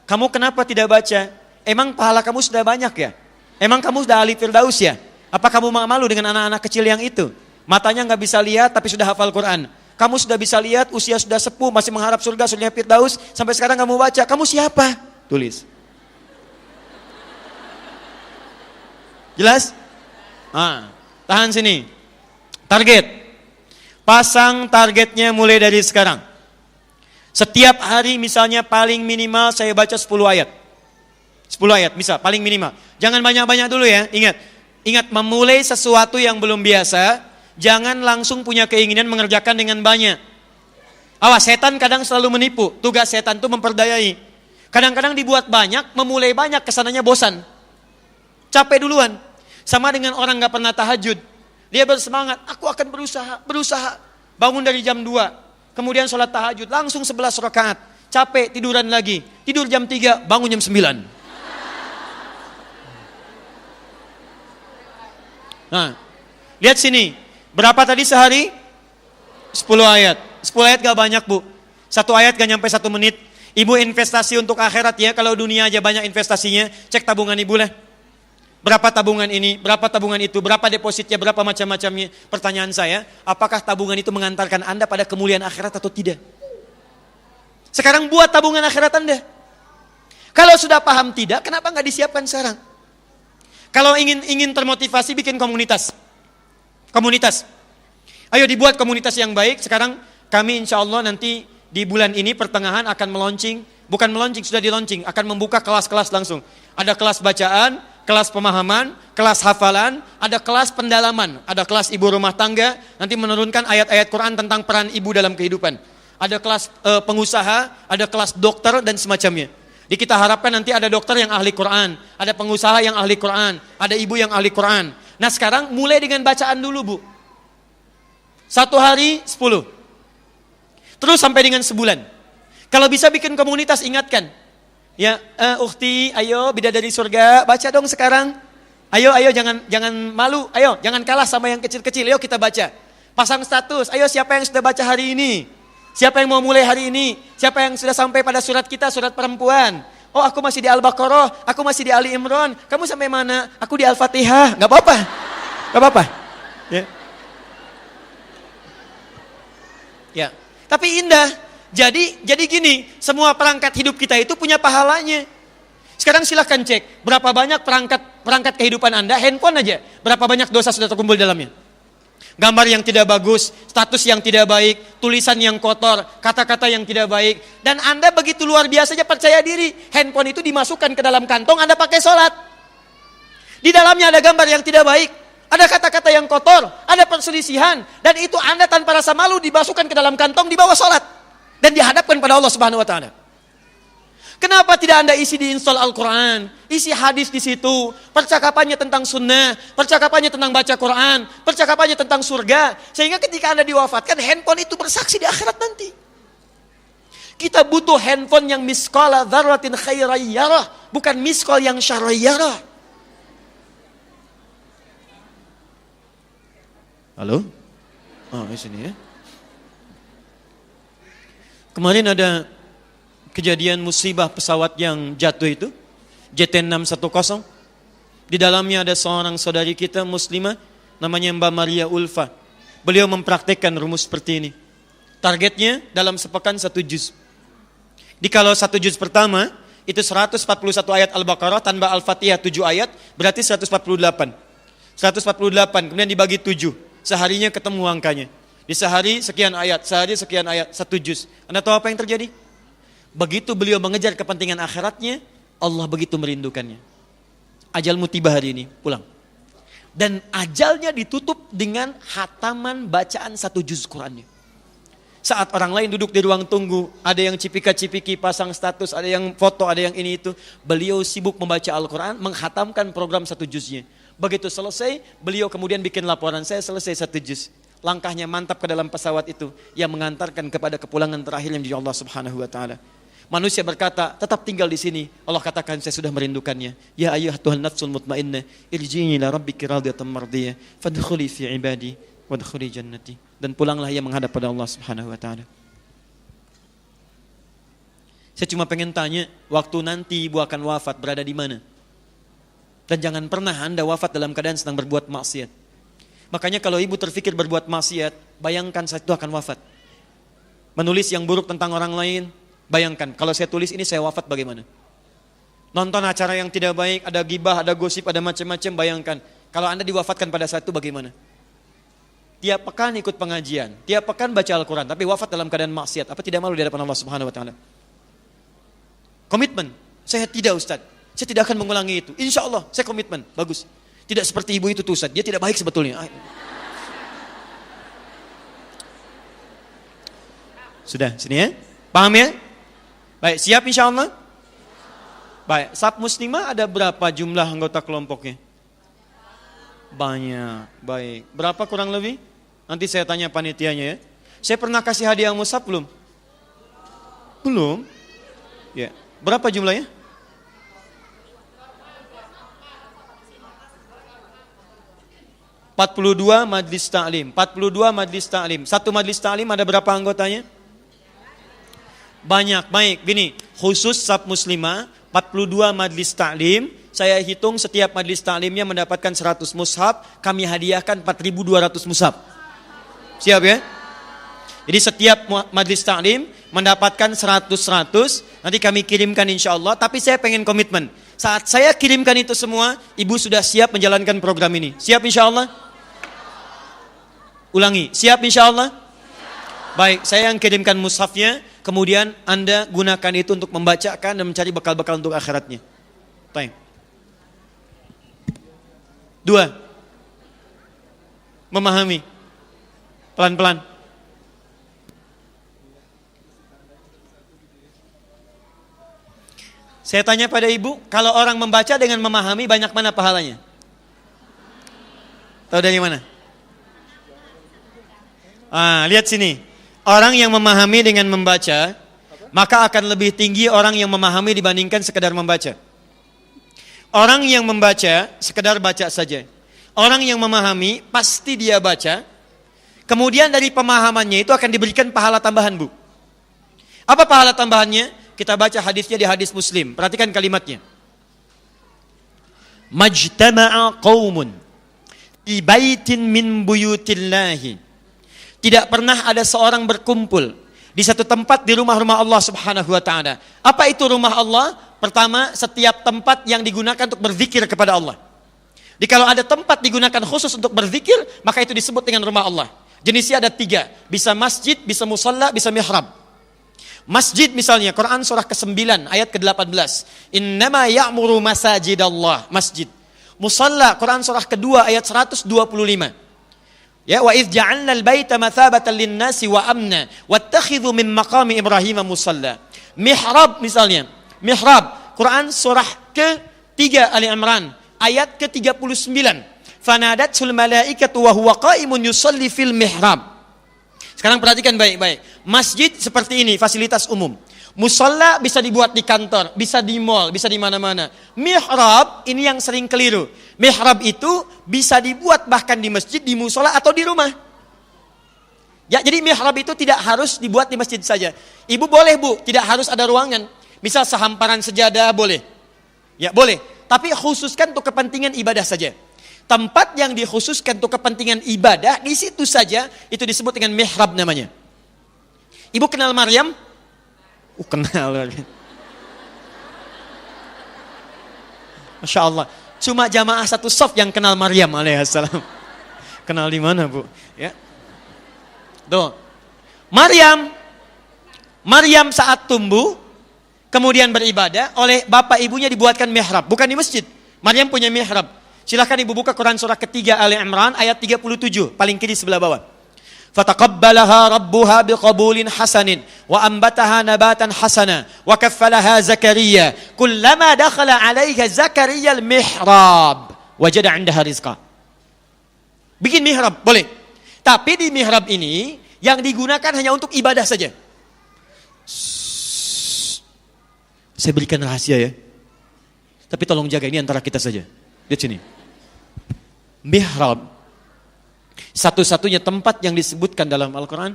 Kamu kenapa tidak baca? Emang pahala kamu sudah banyak ya? Emang kamu sudah ahli Firdaus ya? Apa kamu malu dengan anak-anak kecil yang itu? Matanya nggak bisa lihat tapi sudah hafal Quran. Kamu sudah bisa lihat, usia sudah sepuh, masih mengharap surga, surga Firdaus. Sampai sekarang kamu baca, kamu siapa? Tulis. Jelas? Tahan sini. Target. pasang targetnya mulai dari sekarang. Setiap hari misalnya paling minimal saya baca 10 ayat. 10 ayat misal, paling minimal. Jangan banyak-banyak dulu ya, ingat memulai sesuatu yang belum biasa, jangan langsung punya keinginan mengerjakan dengan banyak. Awas, setan kadang selalu menipu. Tugas setan itu memperdayai. Kadang-kadang dibuat banyak, memulai banyak, kesananya bosan. Capek duluan. Sama dengan orang gak pernah tahajud. Dia bersemangat, aku akan berusaha. Bangun dari jam 2. Kemudian sholat tahajud, langsung 11 rakaat. Capek, tiduran lagi. Tidur jam 3, bangun jam 9. Nah, lihat sini. Berapa tadi sehari? 10 ayat. 10 ayat gak banyak, Bu. 1 ayat gak nyampe 1 menit. Ibu investasi untuk akhirat ya. Kalau dunia aja banyak investasinya, cek tabungan ibu lah. Berapa tabungan ini, berapa tabungan itu, berapa depositnya, berapa macam-macamnya. Pertanyaan saya, apakah tabungan itu mengantarkan Anda pada kemuliaan akhirat atau tidak? Sekarang buat tabungan akhirat Anda. Kalau sudah paham tidak, kenapa nggak disiapkan sekarang? Kalau ingin termotivasi, bikin komunitas. Komunitas. Ayo dibuat komunitas yang baik. Sekarang kami insya Allah nanti di bulan ini pertengahan akan meluncing. Bukan meluncing, sudah di-launching. Akan membuka kelas-kelas langsung. Ada kelas bacaan, kelas pemahaman, kelas hafalan, ada kelas pendalaman, ada kelas ibu rumah tangga, nanti menurunkan ayat-ayat Quran tentang peran ibu dalam kehidupan. Ada kelas pengusaha, ada kelas dokter dan semacamnya. Jadi kita harapkan nanti ada dokter yang ahli Quran, ada pengusaha yang ahli Quran, ada ibu yang ahli Quran. Nah sekarang mulai dengan bacaan dulu Bu. 1 hari 10. Terus sampai dengan sebulan. Kalau bisa bikin komunitas ingatkan. Ya, ukhti, ayo bidadari surga, baca dong sekarang. Ayo jangan malu, ayo jangan kalah sama yang kecil-kecil, ayo kita baca. Pasang status, ayo siapa yang sudah baca hari ini? Siapa yang mau mulai hari ini? Siapa yang sudah sampai pada surat kita, surat perempuan? Oh aku masih di Al-Baqarah, aku masih di Ali Imran. Kamu sampai mana? Aku di Al-Fatihah. Gak apa-apa. Gak apa-apa. Ya. Ya. Tapi indah. Jadi gini, semua perangkat hidup kita itu punya pahalanya. Sekarang silahkan cek, berapa banyak perangkat kehidupan Anda, handphone aja, berapa banyak dosa sudah terkumpul di dalamnya. Gambar yang tidak bagus, status yang tidak baik, tulisan yang kotor, kata-kata yang tidak baik. Dan Anda begitu luar biasa aja percaya diri, handphone itu dimasukkan ke dalam kantong, Anda pakai sholat. Di dalamnya ada gambar yang tidak baik, ada kata-kata yang kotor, ada perselisihan. Dan itu Anda tanpa rasa malu dimasukkan ke dalam kantong, dibawa sholat. Dan dihadapkan pada Allah Subhanahu Wa Taala. Kenapa tidak Anda isi di install Al-Quran, isi hadis di situ, percakapannya tentang sunnah, percakapannya tentang baca Quran, percakapannya tentang surga, sehingga ketika Anda diwafatkan, handphone itu bersaksi di akhirat nanti. Kita butuh handphone yang miskala dzarratin khairayyarah, bukan miskal yang syarrayyarah. Halo? Oh, di sini ya. Kemarin ada kejadian musibah pesawat yang jatuh itu, JT610. Di dalamnya ada seorang saudari kita muslimah, namanya Mbak Maria Ulfa. Beliau mempraktekkan rumus seperti ini. Targetnya dalam sepekan 1 juz. Kalau 1 juz pertama, itu 141 ayat Al-Baqarah tanpa Al-Fatihah 7 ayat, berarti 148. 148, kemudian dibagi 7. Seharinya ketemu angkanya. Di sehari sekian ayat, 1 juz. Anda tahu apa yang terjadi? Begitu beliau mengejar kepentingan akhiratnya, Allah begitu merindukannya. Ajalmu tiba hari ini, pulang. Dan ajalnya ditutup dengan hataman bacaan 1 juz Qurannya. Saat orang lain duduk di ruang tunggu, ada yang cipika-cipiki, pasang status, ada yang foto, ada yang ini itu. Beliau sibuk membaca Al-Quran, menghatamkan program 1 juznya. Begitu selesai, beliau kemudian bikin laporan, saya selesai 1 juz. Langkahnya mantap ke dalam pesawat itu yang mengantarkan kepada kepulangan terakhir yang di Allah Subhanahu Wa Taala. Manusia berkata, tetap tinggal di sini. Allah katakan, saya sudah merindukannya. Ya ayyuhatuhan nafsul mutmainnah, irji'i ila rabbiki radiyatan mardiyah, fadkhuli fi ibadi wadkhuli jannati. Dan pulanglah ia menghadap pada Allah Subhanahu Wa Taala. Saya cuma pengen tanya, waktu nanti ibu akan wafat berada di mana? Dan jangan pernah Anda wafat dalam keadaan sedang berbuat maksiat. Makanya kalau ibu terfikir berbuat maksiat, bayangkan saat itu akan wafat. Menulis yang buruk tentang orang lain, bayangkan kalau saya tulis ini saya wafat bagaimana? Nonton acara yang tidak baik, ada gibah, ada gosip, ada macam-macam, bayangkan. Kalau Anda diwafatkan pada saat itu bagaimana? tiap pekan ikut pengajian, tiap pekan baca Al-Quran, tapi wafat dalam keadaan maksiat, apa tidak malu di hadapan Allah Subhanahu Wa Taala? Komitmen, saya tidak Ustaz, saya tidak akan mengulangi itu. Insya Allah, saya komitmen, bagus. Tidak seperti ibu itu tuh Ustaz, dia tidak baik sebetulnya. Sudah, sini ya, paham ya? Baik, siap insya Allah? Baik, SAP Muslimah ada berapa jumlah anggota kelompoknya? Banyak, baik. Berapa kurang lebih? Nanti saya tanya panitianya ya. Saya pernah kasih hadiah mushaf belum? Belum? Ya. Berapa jumlahnya? ...42 majlis ta'lim. 42 majlis ta'lim. Satu majlis ta'lim ada berapa anggotanya? Banyak, baik. Gini, khusus SAP Muslimah, 42 majlis ta'lim. Saya hitung setiap majlis ta'limnya mendapatkan 100 mushaf. Kami hadiahkan 4.200 mushaf. Siap ya? Jadi setiap majlis ta'lim mendapatkan 100. Nanti kami kirimkan insya Allah. Tapi saya pengen komitmen. Saat saya kirimkan itu semua, ibu sudah siap menjalankan program ini. Siap insya Allah? Ulangi, siap insya Allah? Baik, saya yang kirimkan mushafnya. Kemudian Anda gunakan itu untuk membacakan dan mencari bekal-bekal untuk akhiratnya. Baik. 2. Memahami. Pelan-pelan. Saya tanya pada ibu, kalau orang membaca dengan memahami banyak mana pahalanya? Tahu dari mana? Lihat sini. Orang yang memahami dengan membaca, maka akan lebih tinggi orang yang memahami dibandingkan sekedar membaca. Orang yang membaca, sekedar baca saja. Orang yang memahami, pasti dia baca. Kemudian dari pemahamannya itu akan diberikan pahala tambahan, Bu. Apa pahala tambahannya? Kita baca hadisnya di hadis Muslim. Perhatikan kalimatnya. Majtama'a qaumun fi baitin min buyutillahi. Tidak pernah ada seorang berkumpul di satu tempat di rumah-rumah Allah Subhanahu wa taala. Apa itu rumah Allah? Pertama, setiap tempat yang digunakan untuk berzikir kepada Allah. Jadi kalau ada tempat digunakan khusus untuk berzikir, maka itu disebut dengan rumah Allah. Jenisnya ada 3, bisa masjid, bisa musalla, bisa mihrab. Masjid misalnya, Quran surah ke-9 ayat ke-18. Innama ya'muru masajidallah, masjid. Musalla, Quran surah ke-2 ayat 125. Ya, wa idz ja'alna al-baita mathabatan lin-nasi wa amna wattakhidhu min maqami Ibrahim musalla. Mihrab misalnya, mihrab, Quran surah ke-3 Ali Imran ayat ke-39. Fanadatul malaikatu wa huwa qa'imun yusalli fil mihrab. Sekarang perhatikan baik-baik. Masjid seperti ini, fasilitas umum. Musalla bisa dibuat di kantor, bisa di mall, bisa di mana-mana. Mihrab ini yang sering keliru. Mihrab itu bisa dibuat bahkan di masjid, di musalla atau di rumah. Ya, jadi mihrab itu tidak harus dibuat di masjid saja. Ibu boleh, Bu, tidak harus ada ruangan. Misal sehamparan sejadah boleh. Ya, boleh. Tapi khususkan untuk kepentingan ibadah saja. Tempat yang dikhususkan untuk kepentingan ibadah, di situ saja itu disebut dengan mihrab namanya. Ibu kenal Maryam? Kenal. Masya Allah. Cuma jamaah satu shaf yang kenal Maryam alaihissalam. Kenal di mana, Bu? Ya. Tuh. Maryam saat tumbuh, kemudian beribadah, oleh bapak ibunya dibuatkan mihrab. Bukan di masjid. Maryam punya mihrab. Silahkan ibu buka Quran surah ketiga Ali Imran ayat 37, paling kiri sebelah bawah. Fataqabbalaha rabbuha biqabulin hasanin wa ambataha nabatan hasana wa kaffalaha Zakaria kullama dakhala 'alaiha Zakaria al-mihrab wajada 'indaha rizqa. Bikin mihrab boleh. Tapi di mihrab ini yang digunakan hanya untuk ibadah saja. Saya berikan rahasia ya. Tapi tolong jaga, ini antara kita saja. Lihat sini. Mihrab satu-satunya tempat yang disebutkan dalam Al-Quran.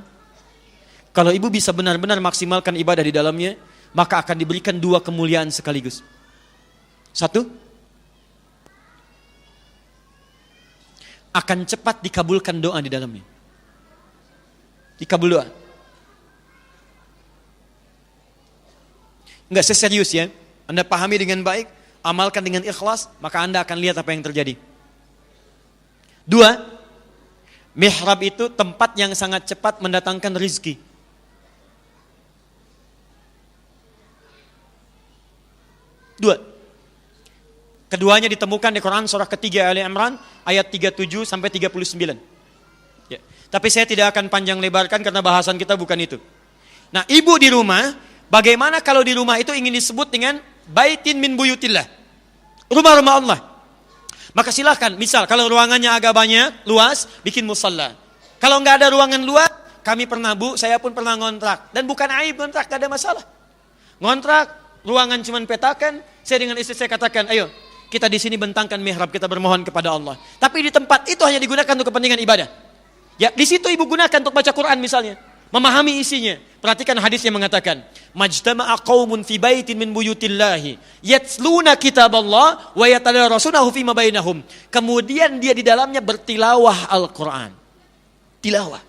Kalau ibu bisa benar-benar maksimalkan ibadah di dalamnya, maka akan diberikan 2 kemuliaan sekaligus. 1, akan cepat dikabulkan doa di dalamnya. Dikabul doa. Enggak, serius ya. Anda pahami dengan baik, amalkan dengan ikhlas, maka Anda akan lihat apa yang terjadi. 2, Mihrab itu tempat yang sangat cepat mendatangkan rizki. Dua. Keduanya ditemukan di Quran surah ketiga Ali Imran ayat 37 sampai 39. Ya. Tapi saya tidak akan panjang lebarkan karena bahasan kita bukan itu. Nah, ibu di rumah, bagaimana kalau di rumah itu ingin disebut dengan baitin min buyutillah, rumah-rumah Allah. Maka silakan, misal kalau ruangannya agak banyak, luas, bikin musalla. Kalau nggak ada ruangan luas, kami pernah saya pun pernah ngontrak. Dan bukan aib ngontrak, nggak ada masalah. Ngontrak, ruangan cuman petakan, saya dengan istri saya katakan, ayo kita di sini bentangkan mihrab, kita bermohon kepada Allah. Tapi di tempat itu hanya digunakan untuk kepentingan ibadah. Ya, di situ ibu gunakan untuk baca Quran misalnya, memahami isinya. Perhatikan hadis yang mengatakan, majtama'a qaumun fi baitin min buyutillahi yatluna kitaballah wa yatadarasunahu fima bainahum. Kemudian dia di dalamnya bertilawah Al-Quran. Tilawah.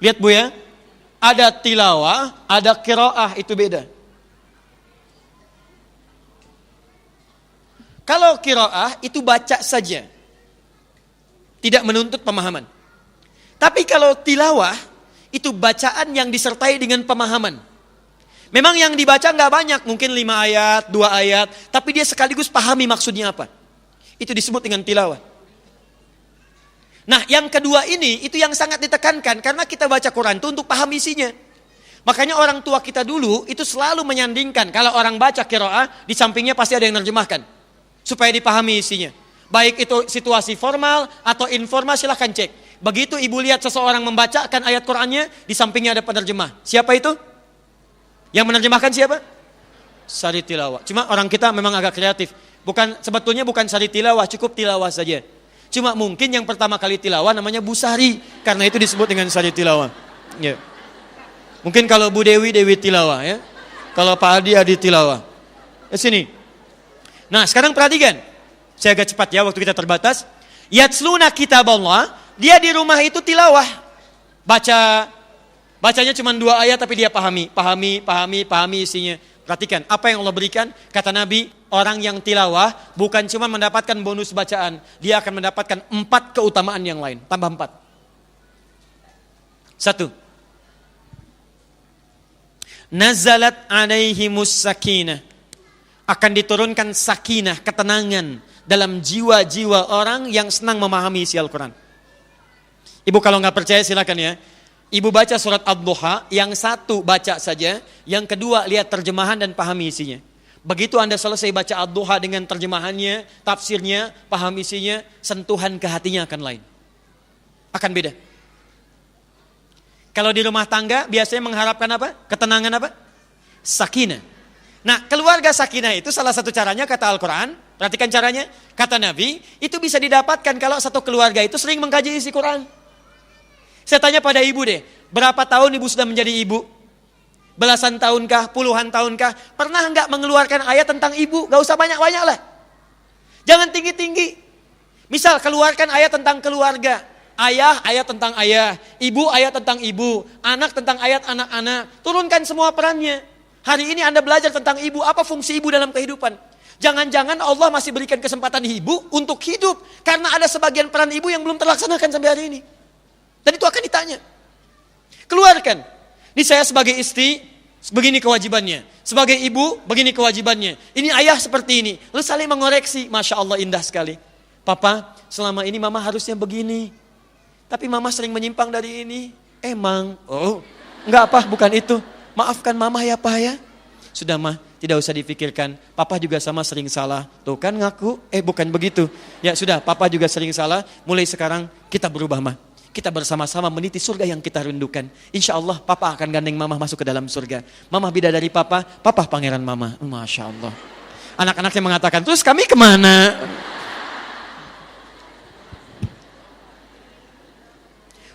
Lihat Bu ya, ada tilawah, ada qiraah, itu beda. Kalau qiraah itu baca saja, tidak menuntut pemahaman. Tapi kalau tilawah itu bacaan yang disertai dengan pemahaman. Memang yang dibaca nggak banyak, mungkin 5 ayat, 2 ayat, tapi dia sekaligus pahami maksudnya apa. Itu disebut dengan tilawah. Nah, yang kedua ini, itu yang sangat ditekankan, karena kita baca Quran itu untuk paham isinya. Makanya orang tua kita dulu, itu selalu menyandingkan, kalau orang baca qiraah, di sampingnya pasti ada yang menerjemahkan. Supaya dipahami isinya. Baik itu situasi formal atau informal, silahkan cek. Begitu ibu lihat seseorang membacakan ayat Qurannya, di sampingnya ada penerjemah. Siapa itu? Yang menerjemahkan siapa? Sari tilawah. Cuma orang kita memang agak kreatif. Sebetulnya bukan sari tilawah, cukup tilawah saja. Cuma mungkin yang pertama kali tilawah namanya Bu Sari, karena itu disebut dengan sari tilawah. Ya. Mungkin kalau Bu Dewi tilawah ya. Kalau Pak Adi tilawah. Sini. Nah, sekarang perhatikan. Saya agak cepat ya, waktu kita terbatas. Yatsluna kitaballah, dia di rumah itu tilawah. Bacanya cuma 2 ayat tapi dia pahami isinya. Perhatikan, apa yang Allah berikan? Kata Nabi, orang yang tilawah bukan cuma mendapatkan bonus bacaan, dia akan mendapatkan 4 keutamaan yang lain, tambah 4. 1. Nazalat alaihimus sakinah. Akan diturunkan sakinah, ketenangan dalam jiwa-jiwa orang yang senang memahami isi Al-Quran. Ibu kalau nggak percaya silakan ya. Ibu baca surat Ad-Duha, yang satu baca saja, yang kedua lihat terjemahan dan pahami isinya. Begitu Anda selesai baca Ad-Duha dengan terjemahannya, tafsirnya, paham isinya, sentuhan ke hatinya akan lain. Akan beda. Kalau di rumah tangga biasanya mengharapkan apa? Ketenangan apa? Sakinah. Nah, keluarga sakinah itu salah satu caranya kata Al-Quran, perhatikan caranya, kata Nabi, itu bisa didapatkan kalau satu keluarga itu sering mengkaji isi Quran. Saya tanya pada ibu deh, berapa tahun ibu sudah menjadi ibu? Belasan tahunkah, puluhan tahunkah? Pernah enggak mengeluarkan ayat tentang ibu? Gak usah banyak-banyak lah. Jangan tinggi-tinggi. Misal keluarkan ayat tentang keluarga. Ayah, ayat tentang ayah. Ibu, ayat tentang ibu. Anak tentang ayat anak-anak. Turunkan semua perannya. Hari ini Anda belajar tentang ibu, apa fungsi ibu dalam kehidupan. Jangan-jangan Allah masih berikan kesempatan ibu untuk hidup. Karena ada sebagian peran ibu yang belum terlaksanakan sampai hari ini. Dan itu akan ditanya. Keluarkan. Ini saya sebagai istri, begini kewajibannya. Sebagai ibu, begini kewajibannya. Ini ayah seperti ini. Lalu saling mengoreksi. Masya Allah, indah sekali. Papa, selama ini mama harusnya begini. Tapi mama sering menyimpang dari ini. Emang. Oh, enggak apa, bukan itu. Maafkan mama ya Pak ya. Sudah mah, tidak usah dipikirkan. Papa juga sama sering salah. Tuh kan ngaku, bukan begitu. Ya sudah, papa juga sering salah. Mulai sekarang kita berubah mah. Kita bersama-sama meniti surga yang kita rindukan. Insya Allah papa akan gandeng mama masuk ke dalam surga. Mama bidadari papa, papa pangeran mama. Masya Allah. Anak-anaknya mengatakan, terus kami kemana?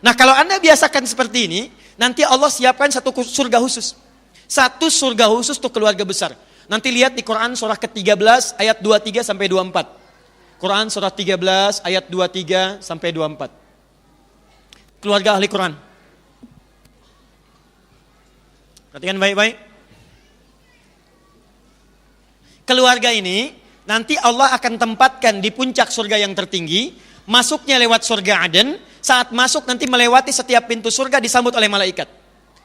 Nah kalau Anda biasakan seperti ini, nanti Allah siapkan satu surga khusus. Satu surga khusus untuk keluarga besar. Nanti lihat di Quran surah ke-13 ayat 23 sampai 24. Quran surah 13 ayat 23 sampai 24. Keluarga ahli Quran. Perhatikan baik-baik. Keluarga ini nanti Allah akan tempatkan di puncak surga yang tertinggi, masuknya lewat surga Aden, saat masuk nanti melewati setiap pintu surga disambut oleh malaikat.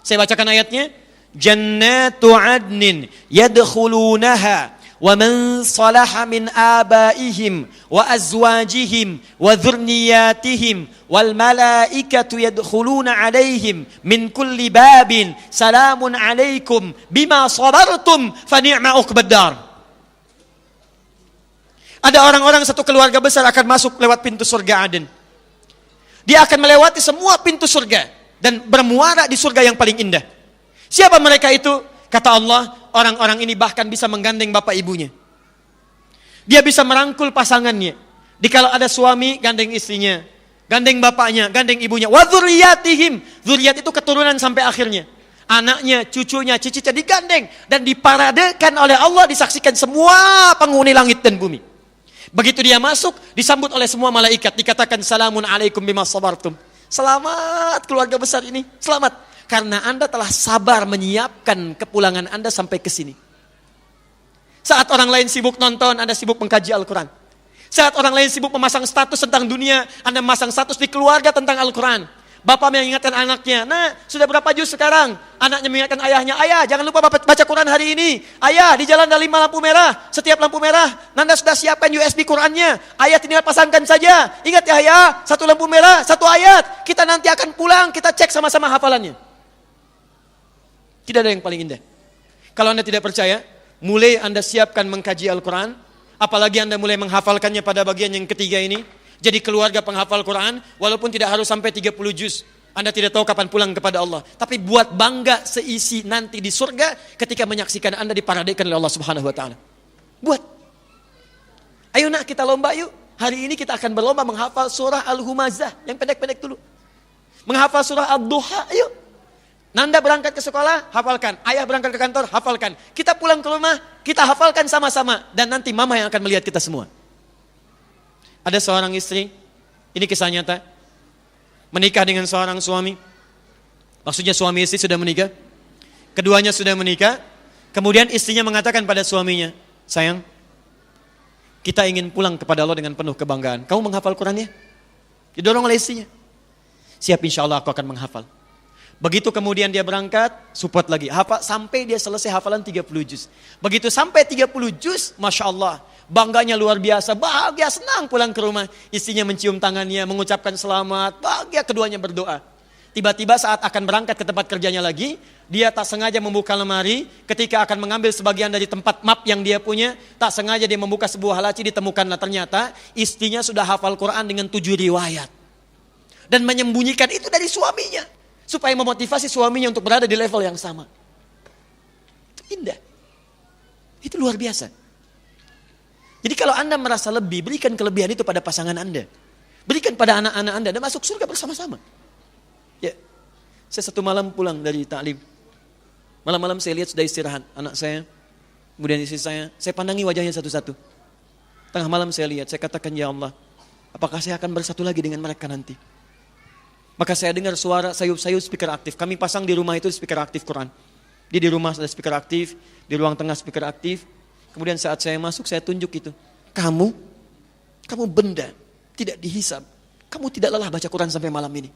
Saya bacakan ayatnya. Jannatu adnin yadkhulunaha wa man salaha min abaihim wa azwajihim wa dhurniyyatihim wal malaikatu yadkhuluna alaihim min kulli babin salamun alaikum bima sabartum fa ni'ma uqbad dar. Ada orang-orang satu keluarga besar akan masuk lewat pintu surga Aden. Dia akan melewati semua pintu surga dan bermuara di surga yang paling indah. Siapa mereka itu? Kata Allah, orang-orang ini bahkan bisa menggandeng bapak ibunya. Dia bisa merangkul pasangannya. Dikala ada suami, gandeng istrinya. Gandeng bapaknya, gandeng ibunya. Wa dzurriyyatihim. Dzurriyyat itu keturunan sampai akhirnya. Anaknya, cucunya, cicitnya digandeng. Dan diparadekan oleh Allah, disaksikan semua penghuni langit dan bumi. Begitu dia masuk, disambut oleh semua malaikat. Dikatakan, salamun alaikum bima sabartum. Selamat keluarga besar ini, selamat. Karena Anda telah sabar menyiapkan kepulangan Anda sampai ke sini. Saat orang lain sibuk nonton, Anda sibuk mengkaji Al-Quran. Saat orang lain sibuk memasang status tentang dunia, Anda memasang status di keluarga tentang Al-Quran. Bapak mengingatkan anaknya, nah sudah berapa juz sekarang? Anaknya mengingatkan ayahnya, ayah jangan lupa baca Quran hari ini. Ayah di jalan ada 5 lampu merah, setiap lampu merah Nanda sudah siapkan USB Qurannya. Ayah tinggal pasangkan saja. Ingat ya ayah, 1 lampu merah, 1 ayat. Kita nanti akan pulang, kita cek sama-sama hafalannya. Tidak ada yang paling indah. Kalau Anda tidak percaya, mulai Anda siapkan mengkaji Al-Quran, apalagi Anda mulai menghafalkannya pada bagian yang ketiga ini. Jadi keluarga penghafal Quran, walaupun tidak harus sampai 30 juz. Anda tidak tahu kapan pulang kepada Allah. Tapi buat bangga seisi nanti di surga ketika menyaksikan Anda diparadekan oleh Allah Subhanahu wa Ta'ala. Buat. Ayo nak kita lomba yuk. Hari ini kita akan berlomba menghafal surah Al-Humazah. Yang pendek-pendek dulu. Menghafal surah Ad-Duha, ayo. Nanda berangkat ke sekolah, hafalkan. Ayah berangkat ke kantor, hafalkan. Kita pulang ke rumah, kita hafalkan sama-sama. Dan nanti mama yang akan melihat kita semua. Ada seorang istri, ini kisah nyata, menikah dengan seorang suami. Maksudnya suami istri sudah menikah. Keduanya sudah menikah. Kemudian istrinya mengatakan pada suaminya, sayang, kita ingin pulang kepada Allah dengan penuh kebanggaan. Kamu menghafal Quran ya? Didorong oleh istrinya. Siap, insya Allah aku akan menghafal. Begitu kemudian dia berangkat, support lagi. Hafal sampai dia selesai hafalan 30 juz. Begitu sampai 30 juz, Masya Allah. Bangganya luar biasa, bahagia, senang pulang ke rumah. Istrinya mencium tangannya, mengucapkan selamat, bahagia, keduanya berdoa. Tiba-tiba saat akan berangkat ke tempat kerjanya lagi, dia tak sengaja membuka lemari. Ketika akan mengambil sebagian dari tempat map yang dia punya, tak sengaja dia membuka sebuah laci, ditemukanlah ternyata istrinya sudah hafal Quran dengan 7 riwayat. Dan menyembunyikan itu dari suaminya. Supaya memotivasi suaminya untuk berada di level yang sama. Itu indah. Itu luar biasa. Jadi kalau Anda merasa lebih, berikan kelebihan itu pada pasangan Anda. Berikan pada anak-anak Anda dan masuk surga bersama-sama. Ya, saya satu malam pulang dari ta'lim. Malam-malam saya lihat sudah istirahat anak saya, kemudian istri saya pandangi wajahnya satu-satu. Tengah malam saya lihat, saya katakan, ya Allah, apakah saya akan bersatu lagi dengan mereka nanti? Maka saya dengar suara sayup-sayup speaker aktif. Kami pasang di rumah itu speaker aktif Quran. Di rumah ada speaker aktif, di ruang tengah speaker aktif. Kemudian saat saya masuk, saya tunjuk itu. Kamu benda, tidak dihisab. Kamu tidak lelah baca Quran sampai malam ini.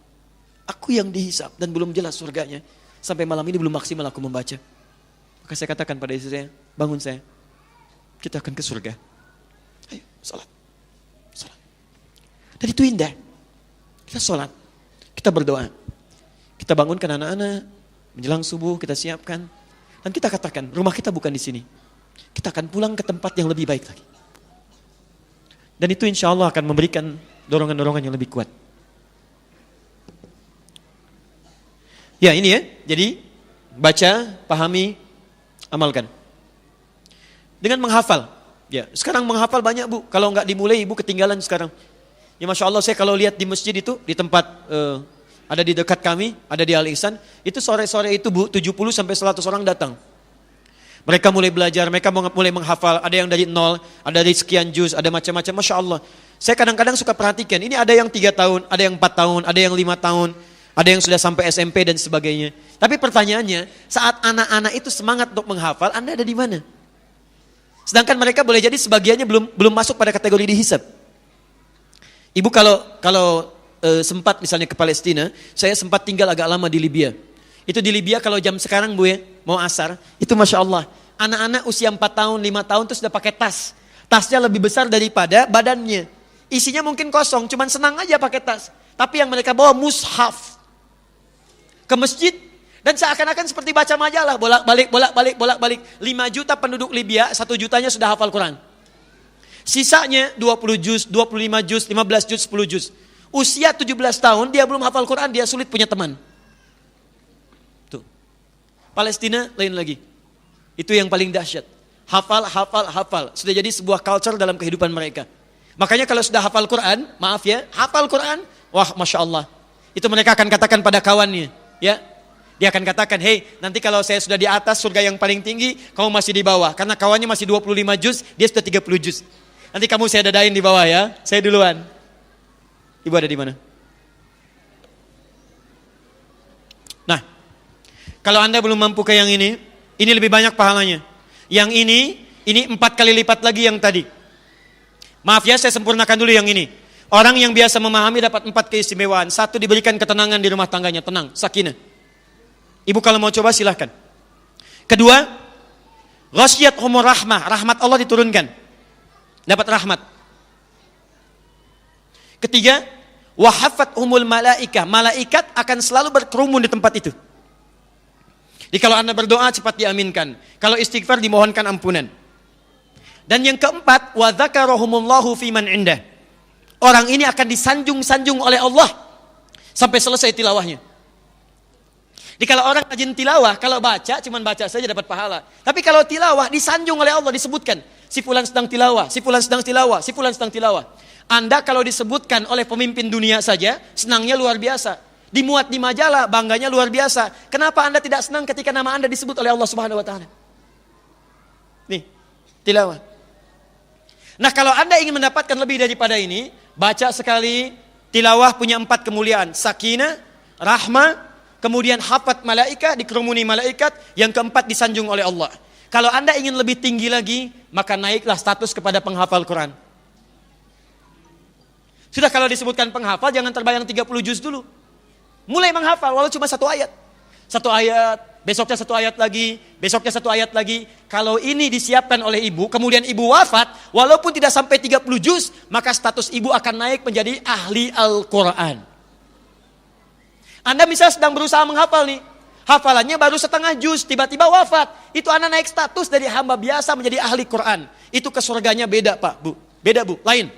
Aku yang dihisab dan belum jelas surganya. Sampai malam ini belum maksimal aku membaca. Maka saya katakan pada istri saya, bangun saya. Kita akan ke surga. Ayo, sholat. Dan itu indah. Kita sholat. Kita berdoa. Kita bangunkan anak-anak. Menjelang subuh kita siapkan. Dan kita katakan, rumah kita bukan di sini. Kita akan pulang ke tempat yang lebih baik lagi. Dan itu insya Allah akan memberikan dorongan-dorongan yang lebih kuat. Ya ini ya, jadi baca, pahami, amalkan. Dengan menghafal. Ya, sekarang menghafal banyak bu. Kalau nggak dimulai ibu ketinggalan sekarang. Ya Masya Allah saya kalau lihat di masjid itu, di tempat ada di dekat kami, ada di Al-Ihsan. Itu sore-sore itu bu, 70 sampai 100 orang datang. Mereka mulai belajar, mereka mulai menghafal. Ada yang dari 0, ada dari sekian juz, ada macam-macam. Masya Allah. Saya kadang-kadang suka perhatikan. Ini ada yang 3 tahun, ada yang 4 tahun, ada yang 5 tahun. Ada yang sudah sampai SMP dan sebagainya. Tapi pertanyaannya, saat anak-anak itu semangat untuk menghafal, Anda ada di mana? Sedangkan mereka boleh jadi sebagiannya belum masuk pada kategori dihisab. Ibu kalau sempat misalnya ke Palestina, saya sempat tinggal agak lama di Libya. Itu di Libya kalau jam sekarang Bu ya, mau asar, itu Masya Allah. Anak-anak usia 4 tahun, 5 tahun itu sudah pakai tas. Tasnya lebih besar daripada badannya. Isinya mungkin kosong, cuman senang aja pakai tas. Tapi yang mereka bawa mushaf ke masjid. Dan seakan-akan seperti baca majalah, bolak-balik. 5 juta penduduk Libya, 1 jutanya sudah hafal Quran. Sisanya 20 juz, 25 juz, 15 juz, 10 juz. Usia 17 tahun, dia belum hafal Quran, dia sulit punya teman. Tuh. Palestina lain lagi. Itu yang paling dahsyat. Hafal. Sudah jadi sebuah culture dalam kehidupan mereka. Makanya kalau sudah hafal Quran, maaf ya, hafal Quran, wah Masya Allah. Itu mereka akan katakan pada kawannya, ya. Dia akan katakan, hey, nanti kalau saya sudah di atas surga yang paling tinggi, kamu masih di bawah. Karena kawannya masih 25 juz, dia sudah 30 juz. Nanti kamu saya dadain di bawah ya, saya duluan. Ibu ada di mana? Nah, kalau Anda belum mampu ke yang ini lebih banyak pahalanya. Yang ini 4 kali lipat lagi yang tadi. Maaf ya, saya sempurnakan dulu yang ini. Orang yang biasa memahami dapat 4 keistimewaan. 1, diberikan ketenangan di rumah tangganya, tenang, sakinah. Ibu kalau mau coba silahkan. Kedua, ghasyiyatuhumur rahmah, rahmat Allah diturunkan. Dapat rahmat. Ketiga, wahafathumul malaikah, malaikat akan selalu berkerumun di tempat itu. Jadi kalau Anda berdoa cepat diaminkan. Kalau istighfar dimohonkan ampunan. Dan yang keempat, wa dzakarahumullahu fiman indah. Orang ini akan disanjung-sanjung oleh Allah sampai selesai tilawahnya. Jadi kalau orang rajin tilawah, kalau baca cuman baca saja dapat pahala. Tapi kalau tilawah disanjung oleh Allah, disebutkan si fulan sedang tilawah, si fulan sedang tilawah, si fulan sedang tilawah. Anda kalau disebutkan oleh pemimpin dunia saja, senangnya luar biasa. Dimuat di majalah, bangganya luar biasa. Kenapa Anda tidak senang ketika nama Anda disebut oleh Allah Subhanahu wa taala? Nih, tilawah. Nah, kalau Anda ingin mendapatkan lebih daripada ini, baca sekali, tilawah punya 4 kemuliaan. Sakinah, rahmah, kemudian hafat malaika, dikerumuni malaikat, yang keempat disanjung oleh Allah. Kalau Anda ingin lebih tinggi lagi, maka naiklah status kepada penghafal Quran. Sudah kalau disebutkan penghafal, jangan terbayang 30 juz dulu. Mulai menghafal, walau cuma 1 ayat. 1 ayat, besoknya 1 ayat lagi, besoknya 1 ayat lagi. Kalau ini disiapkan oleh ibu, kemudian ibu wafat, walaupun tidak sampai 30 juz, maka status ibu akan naik menjadi ahli Al-Quran. Anda misalnya sedang berusaha menghafal nih, hafalannya baru setengah juz, tiba-tiba wafat. Itu Anda naik status dari hamba biasa menjadi ahli Quran. Itu ke surganya beda Pak, Bu. Beda Bu, lain.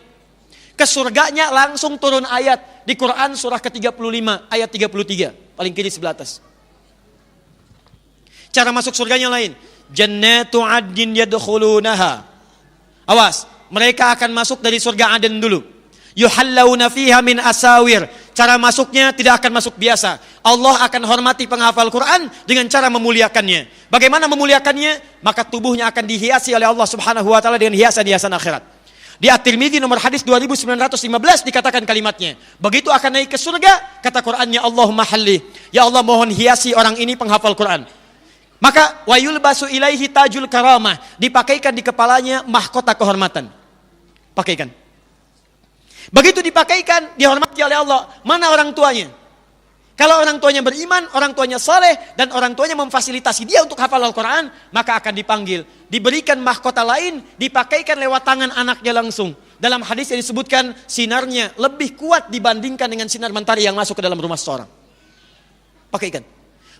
Ke surganya langsung turun ayat. Di Quran surah ke-35 ayat 33. Paling kiri sebelah atas. Cara masuk surganya lain. Jannatu adnin yadkhulunaha. Awas, mereka akan masuk dari surga Aden dulu. Yuhallawna fiha min asawir. Cara masuknya tidak akan masuk biasa. Allah akan hormati penghafal Quran dengan cara memuliakannya. Bagaimana memuliakannya? Maka tubuhnya akan dihiasi oleh Allah Subhanahu wa taala dengan hiasan-hiasan akhirat. Di At-Tirmidzi nomor hadis 2915 dikatakan kalimatnya. Begitu akan naik ke surga, kata Qur'annya Allahumma halli. Ya Allah mohon hiasi orang ini penghafal Quran. Maka wa yulbasu ilaihi tajul karamah, dipakaikan di kepalanya mahkota kehormatan. Pakaikan. Begitu dipakaikan, dihormati oleh Allah. Mana orang tuanya? Kalau orang tuanya beriman, orang tuanya saleh, dan orang tuanya memfasilitasi dia untuk hafal Al-Quran, maka akan dipanggil. Diberikan mahkota lain, dipakaikan lewat tangan anaknya langsung. Dalam hadis yang disebutkan, sinarnya lebih kuat dibandingkan dengan sinar mentari yang masuk ke dalam rumah seseorang. Pakaikan.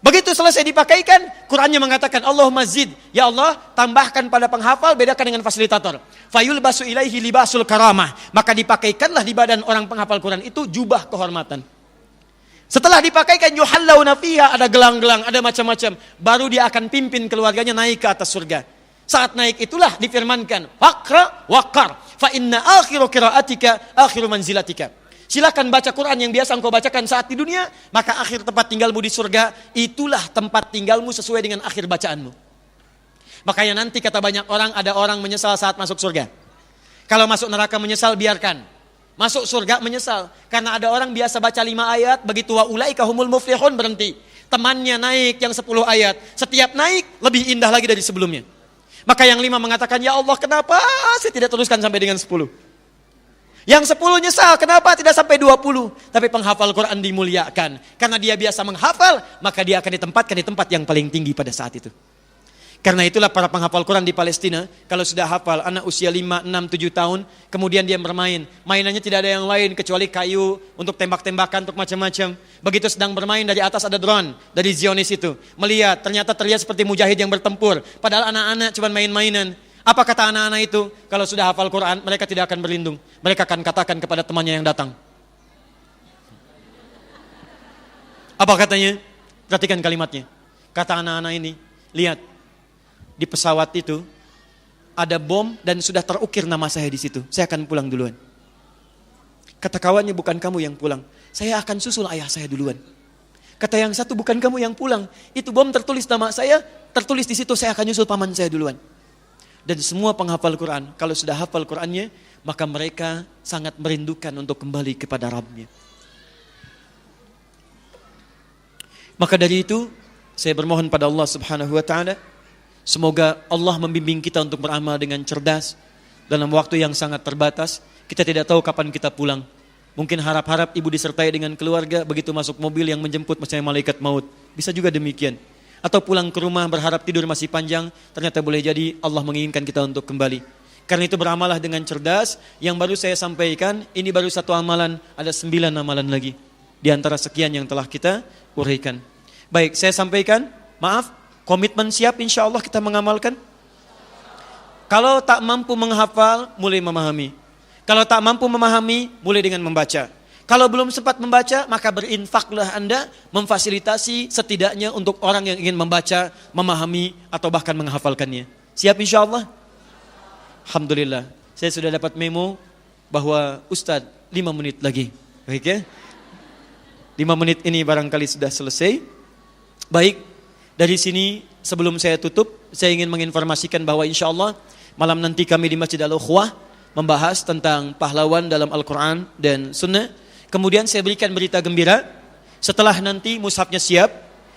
Begitu selesai dipakaikan, Qurannya mengatakan, Allahumma zid, ya Allah, tambahkan pada penghafal, bedakan dengan fasilitator. Fayul basu ilaihi libasul karamah. Maka dipakaikanlah di badan orang penghafal Quran itu jubah kehormatan. Setelah dipakaikan yuhallawna fiha, ada gelang-gelang, ada macam-macam. Baru dia akan pimpin keluarganya naik ke atas surga. Saat naik itulah difirmankan, waqra waqar, fa inna akhiru qiraatika akhiru manzilatika. Silakan baca Quran yang biasa engkau bacakan saat di dunia, maka akhir tempat tinggalmu di surga, itulah tempat tinggalmu sesuai dengan akhir bacaanmu. Makanya nanti kata banyak orang, ada orang menyesal saat masuk surga. Kalau masuk neraka menyesal, biarkan. Masuk surga menyesal. Karena ada orang biasa baca 5 ayat, begitu wa ulaika humul muflihun berhenti. Temannya naik yang 10 ayat. Setiap naik lebih indah lagi dari sebelumnya. Maka yang 5 mengatakan, ya Allah kenapa saya tidak teruskan sampai dengan 10? Yang 10 nyesal, kenapa tidak sampai 20? Tapi penghafal Quran dimuliakan. Karena dia biasa menghafal, maka dia akan ditempatkan di tempat yang paling tinggi pada saat itu. Karena itulah para penghafal Quran di Palestina, kalau sudah hafal, anak usia 5, 6, 7 tahun, kemudian dia bermain. Mainannya tidak ada yang lain kecuali kayu untuk tembak-tembakan, untuk macam-macam. Begitu sedang bermain, dari atas ada drone, dari Zionis itu. Melihat, ternyata terlihat seperti mujahid yang bertempur. Padahal anak-anak cuma main-mainan. Apa kata anak-anak itu? Kalau sudah hafal Quran, mereka tidak akan berlindung. Mereka akan katakan kepada temannya yang datang. Apa katanya? Perhatikan kalimatnya. Kata anak-anak ini, lihat, di pesawat itu ada bom dan sudah terukir nama saya di situ. Saya akan pulang duluan. Kata kawannya, bukan kamu yang pulang. Saya akan susul ayah saya duluan. Kata yang satu, bukan kamu yang pulang. Itu bom tertulis nama saya, tertulis di situ, saya akan nyusul paman saya duluan. Dan semua penghafal Quran, kalau sudah hafal Qurannya, maka mereka sangat merindukan untuk kembali kepada Rabbnya. Maka dari itu, saya bermohon pada Allah Subhanahu wa Ta'ala, semoga Allah membimbing kita untuk beramal dengan cerdas dalam waktu yang sangat terbatas. Kita tidak tahu kapan kita pulang. Mungkin harap-harap ibu disertai dengan keluarga, begitu masuk mobil yang menjemput misalnya malaikat maut. Bisa juga demikian. Atau pulang ke rumah berharap tidur masih panjang, ternyata boleh jadi Allah menginginkan kita untuk kembali. Karena itu beramalah dengan cerdas. Yang baru saya sampaikan, ini baru satu amalan, ada 9 amalan lagi di antara sekian yang telah kita uraikan. Baik, saya sampaikan, maaf, komitmen siap insya Allah kita mengamalkan. Kalau tak mampu menghafal, mulai memahami. Kalau tak mampu memahami, mulai dengan membaca. Kalau belum sempat membaca, maka berinfaklah Anda memfasilitasi setidaknya untuk orang yang ingin membaca, memahami, atau bahkan menghafalkannya. Siap insya Allah? Alhamdulillah. Saya sudah dapat memo bahwa Ustadz 5 menit lagi. Baik ya? 5 menit ini barangkali sudah selesai. Baik, dari sini sebelum saya tutup, saya ingin menginformasikan bahwa insya Allah malam nanti kami di Masjid Al-Ukhwah membahas tentang pahlawan dalam Al-Quran dan Sunnah. Kemudian saya berikan berita gembira, setelah nanti mushafnya siap,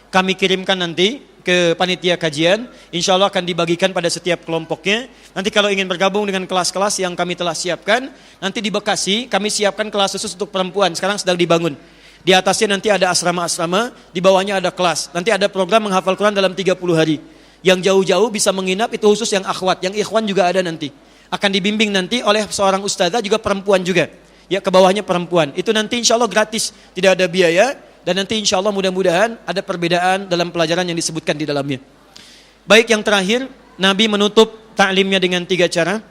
kami kirimkan nanti ke panitia kajian, insya Allah akan dibagikan pada setiap kelompoknya. Nanti kalau ingin bergabung dengan kelas-kelas yang kami telah siapkan, nanti di Bekasi kami siapkan kelas khusus untuk perempuan, sekarang sedang dibangun. Di atasnya nanti ada asrama-asrama, di bawahnya ada kelas. Nanti ada program menghafal Quran dalam 30 hari. Yang jauh-jauh bisa menginap, itu khusus yang akhwat, yang ikhwan juga ada nanti. Akan dibimbing nanti oleh seorang ustazah juga perempuan juga. Ya, ke bawahnya perempuan. Itu nanti insya Allah gratis, tidak ada biaya. Dan nanti insya Allah mudah-mudahan ada perbedaan dalam pelajaran yang disebutkan di dalamnya. Baik, yang terakhir, Nabi menutup ta'limnya dengan 3 cara.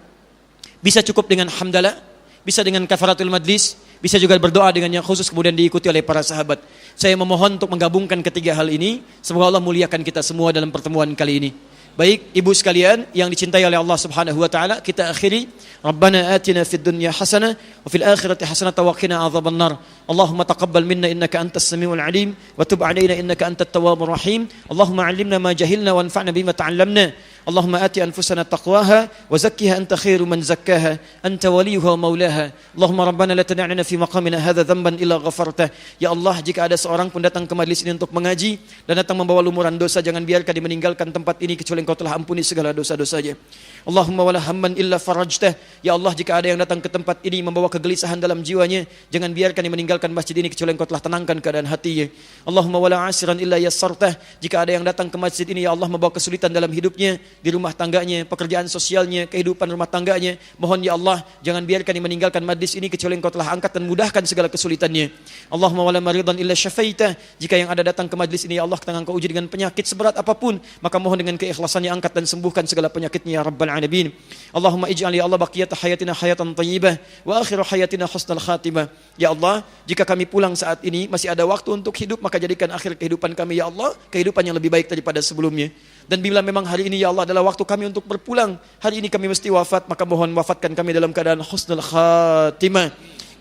Bisa cukup dengan hamdalah, bisa dengan kafaratul majlis, bisa juga berdoa dengan yang khusus kemudian diikuti oleh para sahabat. Saya memohon untuk menggabungkan ketiga hal ini. Semoga Allah muliakan kita semua dalam pertemuan kali ini. Baik, ibu sekalian yang dicintai oleh Allah Subhanahu wa taala, kita akhiri, Rabbana atina fid dunya hasanah wa fil akhirati hasanah wa qina adzabannar. Allahumma taqabbal minna innaka antas samiul alim wa tub alaina innaka antat tawwabur rahim. Allahumma 'allimna ma jahilna wanfa'na bima ta'allamna. Allahumma ati anfusana taqwaha wa zakkiha anta khairu man zakkaha anta waliyuha wa maulaha. Allahumma rabbana la tad'alna fi maqamina hadza dhanban illa ghafartah. Ya Allah, jika ada seorang pun datang ke majelis ini untuk mengaji dan datang membawa lumuran dosa, jangan biarkan dia meninggalkan tempat ini kecuali Engkau telah ampuni segala dosa-dosanya. Allahumma wala hamman illa farajtah. Ya Allah, jika ada yang datang ke tempat ini membawa kegelisahan dalam jiwanya, jangan biarkan dia meninggalkan masjid ini kecuali Engkau telah tenangkan keadaan hatinya. Allahumma wala asiran illa yassartah. Jika ada yang datang ke masjid ini, ya Allah, membawa kesulitan dalam hidupnya, di rumah tangganya, pekerjaan sosialnya, kehidupan rumah tangganya, mohon ya Allah, jangan biarkan dia meninggalkan majlis ini kecuali Engkau telah angkat dan mudahkan segala kesulitannya. Allahumma wala maridan illa syafaitah. Jika yang ada datang ke majlis ini, ya Allah, tengah Engkau uji dengan penyakit seberat apapun, maka mohon dengan keikhlasannya angkat dan sembuhkan segala penyakitnya ya Rabbal alamin. Allahumma ij'al ya Allah baqiyata hayatina hayatan thayyibah wa akhiru hayatina husnal khatimah. Ya Allah, jika kami pulang saat ini masih ada waktu untuk hidup, maka jadikan akhir kehidupan kami ya Allah kehidupan yang lebih baik daripada sebelumnya. Dan bila memang hari ini ya Allah adalah waktu kami untuk berpulang, hari ini kami mesti wafat, maka mohon wafatkan kami dalam keadaan husnul khatimah.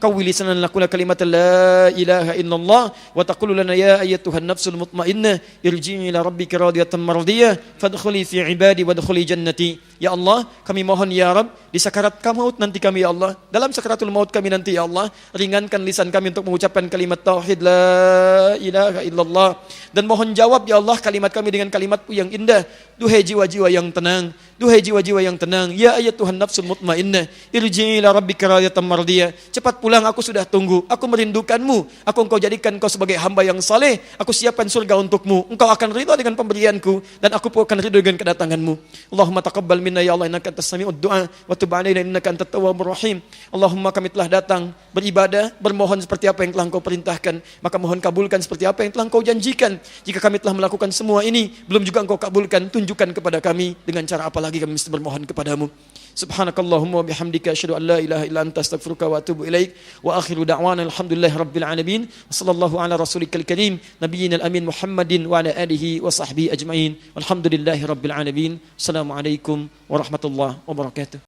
qawwi lisanan naqula kalimata la ilaha illallah wa taqulu lana ya ayyatuhan nafsul mutmainnah irji'i ila rabbika radiyatan mardiyah fadkhuli fi ibadi wadkhuli jannati. Ya Allah, kami mohon ya Rabb, di sakarat maut nanti kami ya Allah, dalam sakaratul maut kami nanti ya Allah, ringankan lisan kami untuk mengucapkan kalimat tauhid la ilaha illallah, dan mohon jawab ya Allah kalimat kami dengan kalimat-Mu yang indah. Duhai jiwa-jiwa yang tenang, duhai jiwa-jiwa yang tenang, ya ayyatuhan nafsul mutmainnah irji'i ila rabbika radiyatan mardiyah. Cepat pulang, aku sudah tunggu, aku merindukanmu, engkau jadikan engkau sebagai hamba yang saleh, aku siapkan surga untukmu, engkau akan ridha dengan pemberianku dan aku pun akan ridha dengan kedatanganmu. Allahumma taqabbal minna ya Allah innaka antas sami'ud du'a wa tub 'alaina innaka antat tawwabur rahim. Allahumma, kami telah datang beribadah, bermohon seperti apa yang telah Engkau perintahkan, maka mohon kabulkan seperti apa yang telah Engkau janjikan. Jika kami telah melakukan semua ini belum juga Engkau kabulkan, tunjukkan kepada kami dengan cara apa lagi kami mesti bermohon kepadamu. Subhanakallahumma wa bihamdika asyhadu an la ilaha illa anta astaghfiruka wa atubu ilaik. Wa akhiru da'wana alhamdulillahi rabbil alamin. Wassallallahu ala rasulikal karim nabiyyina al-amin Muhammadin wa ala alihi wa sahbihi ajma'in. Walhamdulillahi rabbil alamin. Assalamualaikum warahmatullahi wabarakatuh.